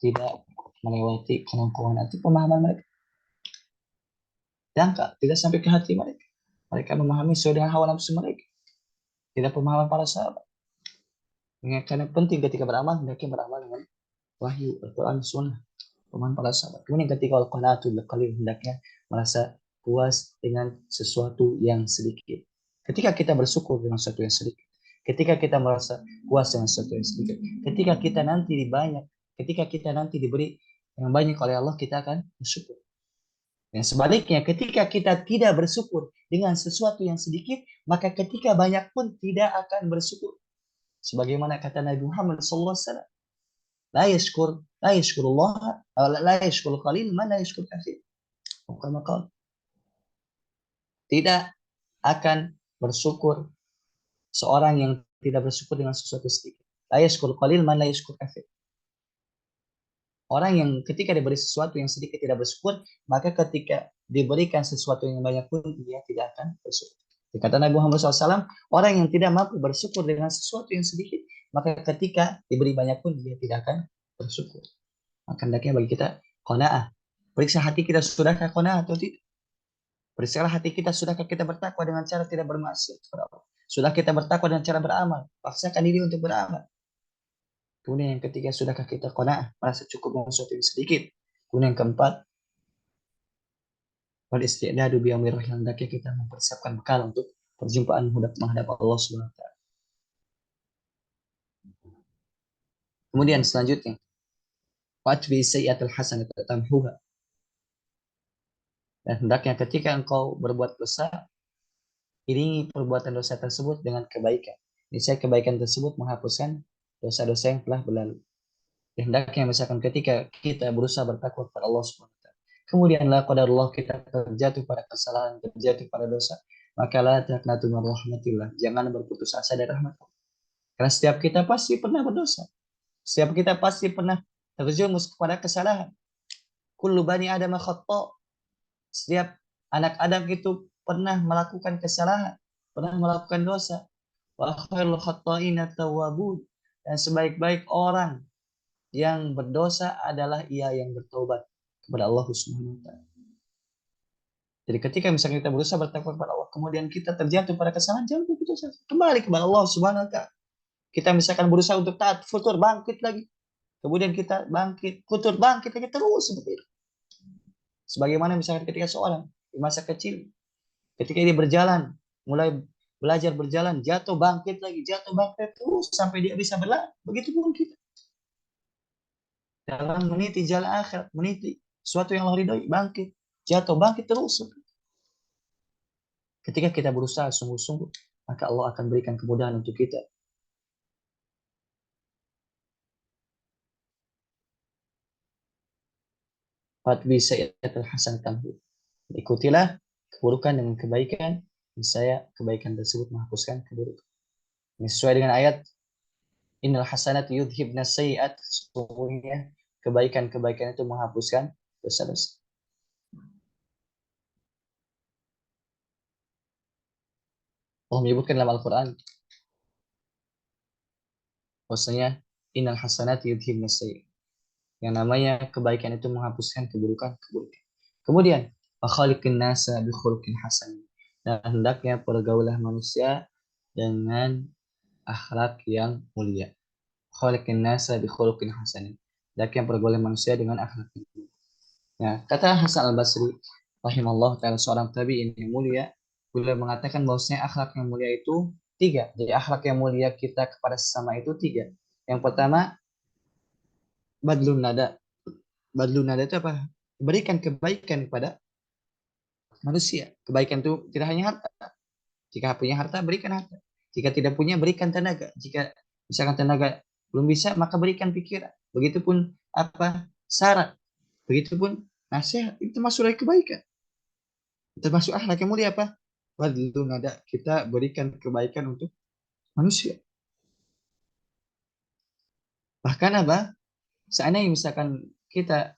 tidak melewati kerongkongan itu pemahaman mereka. Dangkal, tidak sampai ke hati mereka. Mereka memahami sesuai dengan hawa nafsu mereka. Tidak pemahaman para sahabat. Karena penting ketika beramal, hendaknya beramal dengan wahyu, Al-Quran, Sunnah, pemahaman para sahabat. Kemudian ketika al-qanaatu bil qalil, hendaknya merasa puas dengan sesuatu yang sedikit. Ketika kita bersyukur dengan sesuatu yang sedikit, ketika kita merasa puas dengan sesuatu yang sedikit, ketika kita nanti ketika kita nanti diberi yang banyak oleh Allah, kita akan bersyukur. Dan sebaliknya, ketika kita tidak bersyukur dengan sesuatu yang sedikit, maka ketika banyak pun tidak akan bersyukur. Sebagaimana kata Nabi Muhammad SAW, la yashkurullah, la yashkurul qalil, man la yashkur katsir. Tidak akan bersyukur seorang yang tidak bersyukur dengan sesuatu sedikit. La yashkurul qalil, man la yashkur katsir. Orang yang ketika diberi sesuatu yang sedikit tidak bersyukur, maka ketika diberikan sesuatu yang banyak pun dia tidak akan bersyukur. Kata Nabi Muhammad SAW, orang yang tidak mampu bersyukur dengan sesuatu yang sedikit, maka ketika diberi banyak pun dia tidak akan bersyukur. Maka hendaknya bagi kita qanaah. Periksa hati kita, sudahkah qanaah atau tidak? Periksalah hati kita, sudahkah kita bertakwa dengan cara tidak bermaksiat kepada Allah? Sudah kita bertakwa dengan cara beramal? Paksakan diri untuk beramal. Kemudian yang ketiga, sudahkah kita qanaah, merasa cukup dengan sesuatu yang sedikit? Kemudian yang keempat, wal isti'dadu bi amri rahim, hendaknya kita mempersiapkan bekal untuk perjumpaan menghadap Allah Subhanahu wa taala. Kemudian selanjutnya, watbi sayyi'atul hasanata tamhuha. Dan hendaknya ketika engkau berbuat dosa, iringi perbuatan dosa tersebut dengan kebaikan. Niscaya kebaikan tersebut menghapuskan dosa-dosa yang telah berlalu. Dan hendaknya misalkan ketika kita berusaha bertakwa kepada Allah Subhanahu wa taala, kemudianlah qadarullah kita terjatuh pada kesalahan, terjatuh pada dosa, maka la taqnatu min rahmatillah. Jangan berputus asa dari rahmat Allah. Karena setiap kita pasti pernah berdosa. Setiap kita pasti pernah terjerumus kepada kesalahan. Kullu bani Adam khata'. Setiap anak Adam itu pernah melakukan kesalahan, pernah melakukan dosa. Wa khairul khata'ina tawwabun. Dan sebaik-baik orang yang berdosa adalah ia yang bertobat kepada Allah Subhanahu wa taala. Jadi ketika misalnya kita berusaha bertakwa kepada Allah, kemudian kita terjatuh pada kesalahan, jangan berputus asa. Kembali kepada Allah Subhanahu wa taala. Kita misalkan berusaha untuk taat, futur bangkit lagi. Kemudian kita bangkit, futur bangkit lagi, terus seperti itu. Sebagaimana misalkan ketika seorang di masa kecil, ketika dia berjalan, mulai belajar berjalan, jatuh bangkit lagi, jatuh bangkit terus sampai dia bisa berlari. Begitu pun kita. Dalam meniti jalan akhirat, meniti sesuatu yang Allah ridhoi, bangkit, jatuh, bangkit terus. Ketika kita berusaha sungguh-sungguh, maka Allah akan berikan kemudahan untuk kita. Fatbi sayyi'atul hasanatan. Ikutilah keburukan dengan kebaikan, saya kebaikan tersebut menghapuskan keburukan. Ini sesuai dengan ayat innal hasanat yudhibna sayyi'at, sesungguhnya kebaikan-kebaikan itu menghapuskan dosa-dosa. Allah menyebutkan dalam Al-Quran bahwasanya innal hasanat yudhibna sayyi'at, yang namanya kebaikan itu menghapuskan keburukan-keburukan. Kemudian fakhaliqin nasa bi khuluqin hasan, dan hendaknya pergaulah manusia dengan akhlak yang mulia. Khaliqin nasa bi khuluqin hasan, hendaknya pergaulah manusia dengan akhlak yang mulia. Nah, kata Hasan Al-Basri rahimallahu taala, seorang tabi'in yang mulia, beliau mengatakan bahwasanya akhlak yang mulia itu tiga. Jadi akhlak yang mulia kita kepada sesama itu tiga. Yang pertama, badlun nada. Badlun nada itu apa? Berikan kebaikan kepada manusia. Kebaikan itu tidak hanya harta. Jika punya harta, berikan harta. Jika tidak punya, berikan tenaga. Jika misalkan tenaga belum bisa, maka berikan pikiran. Begitupun apa? Saran. Begitupun nasihat. Itu termasuk dari kebaikan. Termasuk akhlak yang mulia apa? Badlun nada. Kita berikan kebaikan untuk manusia. Bahkan apa? Seandainya misalkan kita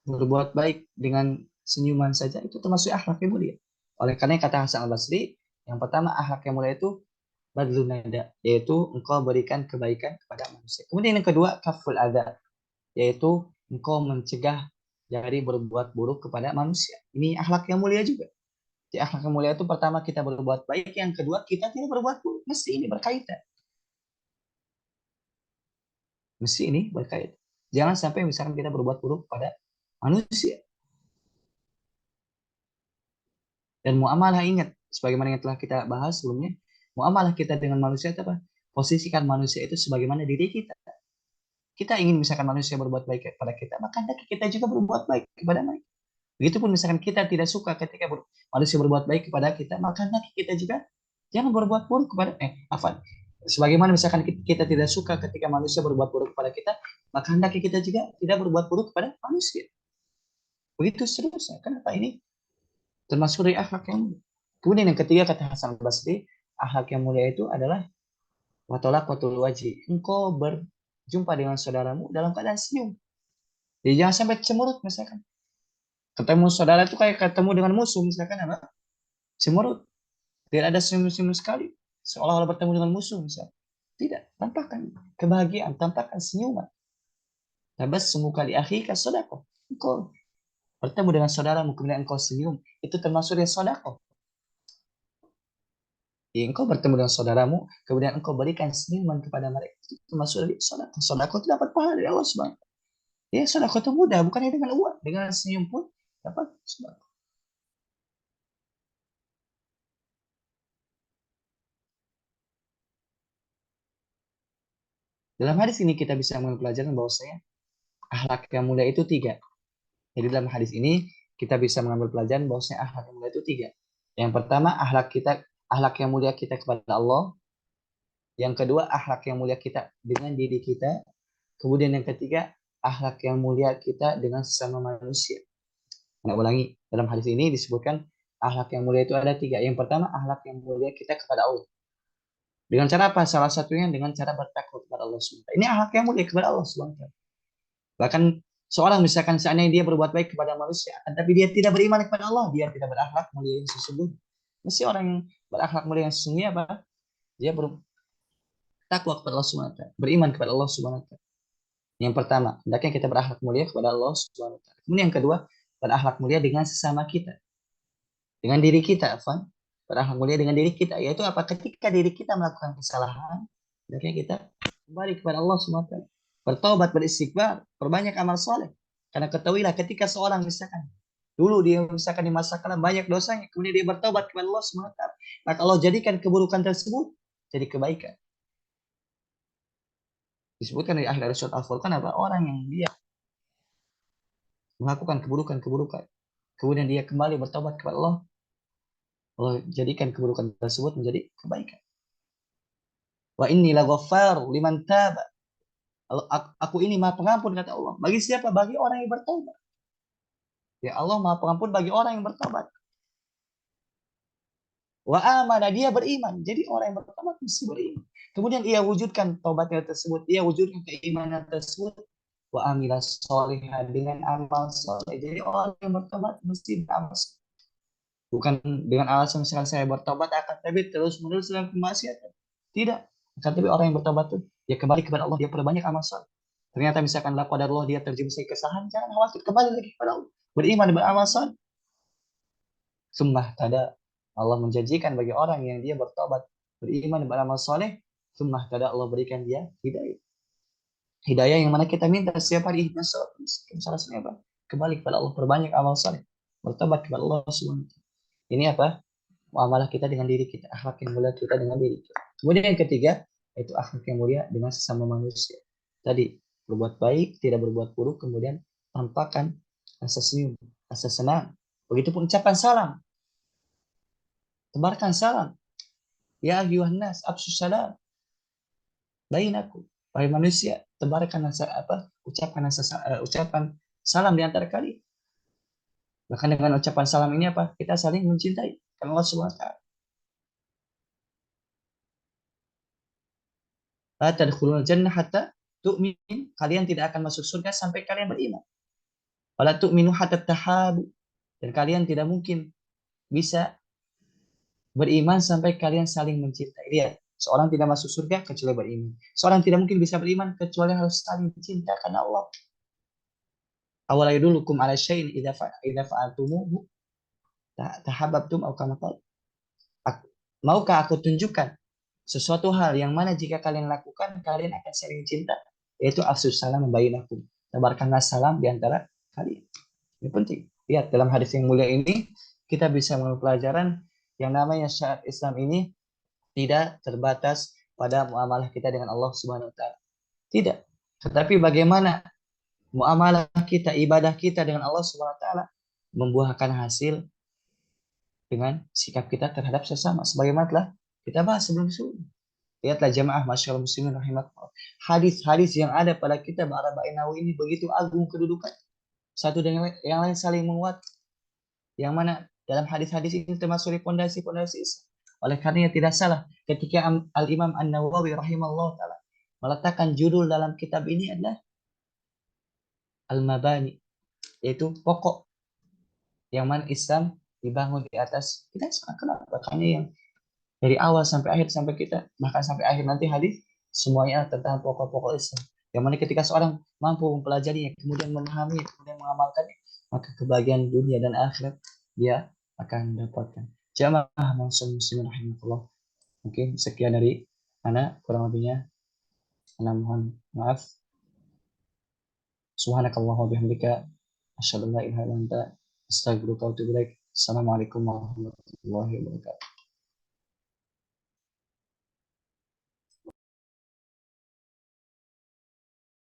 berbuat baik dengan senyuman saja, itu termasuk akhlak yang mulia. Oleh karena kata Hasan Al-Basri, yang pertama akhlak yang mulia itu badlun nada, yaitu engkau berikan kebaikan kepada manusia. Kemudian yang kedua, kaful adza, yaitu engkau mencegah dari berbuat buruk kepada manusia. Ini akhlak yang mulia juga. Di akhlak yang mulia itu pertama kita berbuat baik, yang kedua kita tidak berbuat buruk. Mesti ini berkaitan. Mesti ini berkaitan. Jangan sampai misalkan kita berbuat buruk pada manusia. Dan muamalah, ingat, sebagaimana yang telah kita bahas sebelumnya, muamalah kita dengan manusia itu apa? Posisikan manusia itu sebagaimana diri kita. Kita ingin misalkan manusia berbuat baik kepada kita, maka kita juga berbuat baik kepada mereka. Begitupun misalkan kita tidak suka ketika manusia berbuat baik kepada kita, maka kita juga jangan berbuat buruk kepada sebagaimana misalkan kita tidak suka ketika manusia berbuat buruk kepada kita, maka kita juga tidak berbuat buruk kepada manusia. Begitu seterusnya. Kenapa ini termasuk dari akhlak yang mulia? Kemudian yang ketiga kata Hasan Basri, akhlak yang mulia itu adalah watolak watul wajhi. Engkau berjumpa dengan saudaramu dalam keadaan senyum. Jadi jangan sampai cemurut misalkan. Ketemu saudara itu kayak ketemu dengan musuh misalkan apa? Cemurut. Tidak ada senyum-senyum sekali. Seolah-olah bertemu dengan musuh misalkan. Tidak. Tampakkan kebahagiaan, tampakkan senyuman. Tabassumu kali akhika sedekah. Engkau bertemu dengan saudaramu kemudian engkau senyum, itu termasuk dari sedekah. Ya, engkau bertemu dengan saudaramu kemudian engkau berikan senyuman kepada mereka, itu termasuk dari sedekah. Sedekah itu dapat pahala dari Allah Subhanahu. Ya, sedekah itu mudah, bukan hanya dengan uang, dengan senyum pun dapat sedekah. Dalam hadis ini kita bisa mengambil pelajaran bahwasanya akhlak yang mulia itu tiga. Jadi dalam hadis ini kita bisa mengambil pelajaran bahwasanya akhlak yang mulia itu tiga. Yang pertama akhlak yang mulia kita kepada Allah. Yang kedua akhlak yang mulia kita dengan diri kita. Kemudian yang ketiga akhlak yang mulia kita dengan sesama manusia. Nah, ulangi, dalam hadis ini disebutkan akhlak yang mulia itu ada tiga. Yang pertama akhlak yang mulia kita kepada Allah. Dengan cara apa? Salah satunya dengan cara bertakwa kepada Allah SWT. Ini akhlak yang mulia kepada Allah SWT. Bahkan seorang misalkan seandainya dia berbuat baik kepada manusia, tapi dia tidak beriman kepada Allah, dia tidak berakhlak mulia yang sesungguhnya. Mesti orang yang berakhlak mulia yang sesungguhnya apa? Dia bertakwa kepada Allah SWT, beriman kepada Allah SWT. Yang pertama, hendaknya kita berakhlak mulia kepada Allah SWT. Kemudian yang kedua, berakhlak mulia dengan sesama kita, dengan diri kita, Afan. Berakhlak mulia dengan diri kita, yaitu apa? Ketika diri kita melakukan kesalahan, hendaknya kita kembali kepada Allah SWT. Bertobat, beristighfar, perbanyak amal soleh. Karena ketahuilah ketika seorang misalkan dulu dia misalkan di masa kalam banyak dosanya, kemudian dia bertobat kepada Allah SWT, maka Allah jadikan keburukan tersebut jadi kebaikan. Disebutkan di akhir surat Al-Furqan apa? Orang yang dia melakukan keburukan-keburukan, kemudian dia kembali bertobat kepada Allah, Allah jadikan keburukan tersebut menjadi kebaikan. Wa inni laghafar liman taba. Aku ini maha pengampun kata Allah. Bagi siapa? Bagi orang yang bertobat. Ya Allah maha pengampun bagi orang yang bertobat. Wa amana, dia beriman. Jadi orang yang bertobat mesti beriman. Kemudian ia wujudkan taubatnya tersebut, ia wujudkan keimanan tersebut. Wa amila solihah, dengan amal soleh. Jadi orang yang bertobat mesti beramal. Bukan dengan alasan misalkan saya bertobat akan tapi terus menerus dalam kemaksiatan. Tidak. Akan tapi orang yang bertobat itu dia kembali kepada Allah, dia perbanyak amal soleh. Ternyata misalkan la qadarullah dia terjerumus kesalahan, jangan khawatir, kembali lagi kepada Allah. Beriman, beramal soleh. Sumpah tada, Allah menjanjikan bagi orang yang dia bertobat, beriman, beramal soleh, sumpah tada Allah berikan dia hidayah. Hidayah yang mana kita minta setiap hari, salah satunya apa? Kembali kepada Allah, perbanyak amal soleh, bertobat kepada Allah SWT. Ini apa? Muamalah kita dengan diri kita, akhlak yang mulia kita dengan diri kita. Kemudian yang ketiga, yaitu akhlak yang mulia dengan sesama manusia. Tadi, berbuat baik, tidak berbuat buruk, kemudian tampakkan rasa senyum, rasa senang. Begitupun ucapan salam, tebarkan salam. Ya ayyuhan nas, absus salam bainakum. Wahai manusia, tebarkan ucapan salam di antara kalian. Bahkan dengan ucapan salam ini apa? Kita saling mencintai. Karena Allah SWT. La tadkhulul jannah hatta tu'min. Kalian tidak akan masuk surga sampai kalian beriman. Wala tu'minu hatta tahabu. Dan kalian tidak mungkin bisa beriman sampai kalian saling mencintai. Lihat, seorang tidak masuk surga kecuali beriman. Seorang tidak mungkin bisa beriman kecuali harus saling cinta karena Allah. Awala yadullukum ala syai'in idza fa'altumuhu tahabbtum aw kama qala. Maukah aku tunjukkan sesuatu hal yang mana jika kalian lakukan kalian akan saling cinta, yaitu afsus salam bainakum. Tebarkanlah salam di antara kalian. Ini penting. Lihat dalam hadis yang mulia ini kita bisa mengambil pelajaran yang namanya syariat Islam ini tidak terbatas pada muamalah kita dengan Allah Subhanahu wa taala. Tidak. Tetapi bagaimana muamalah kita, ibadah kita dengan Allah Subhanahu wa taala membuahkan hasil dengan sikap kita terhadap sesama. Sebagaimana telah kita bahas sebelum-sebelumnya. Lihatlah jamaah masyaallah muslimin rahimakumullah. Hadis-hadis yang ada pada kitab Arba'in Nawawi ini begitu agung kedudukan. Satu dengan yang lain saling menguat. Yang mana dalam hadis-hadis ini termasuk di pondasi-pondasi Islam. Oleh karenanya tidak salah ketika Al-Imam An-Nawawi rahimahullah taala meletakkan judul dalam kitab ini adalah Al-Mabani, yaitu pokok yang mana Islam dibangun di atas. Kita kenapa? Makanya yang dari awal sampai akhir sampai kita bahkan sampai akhir nanti hadis semuanya tentang pokok-pokok Islam. Yang mana ketika seorang mampu mempelajarinya, kemudian memahaminya, kemudian mengamalkannya, maka kebahagiaan dunia dan akhirat dia akan dapatkan. Jamaah muslimin rahimahullah. Mungkin sekian dari ana, kurang lebihnya ana mohon maaf. Subhanakallah wa bihamdika asyhadu an la ilaha illa anta astaghfiruka wa atubu ilaik. Assalamualaikum warahmatullahi wabarakatuh.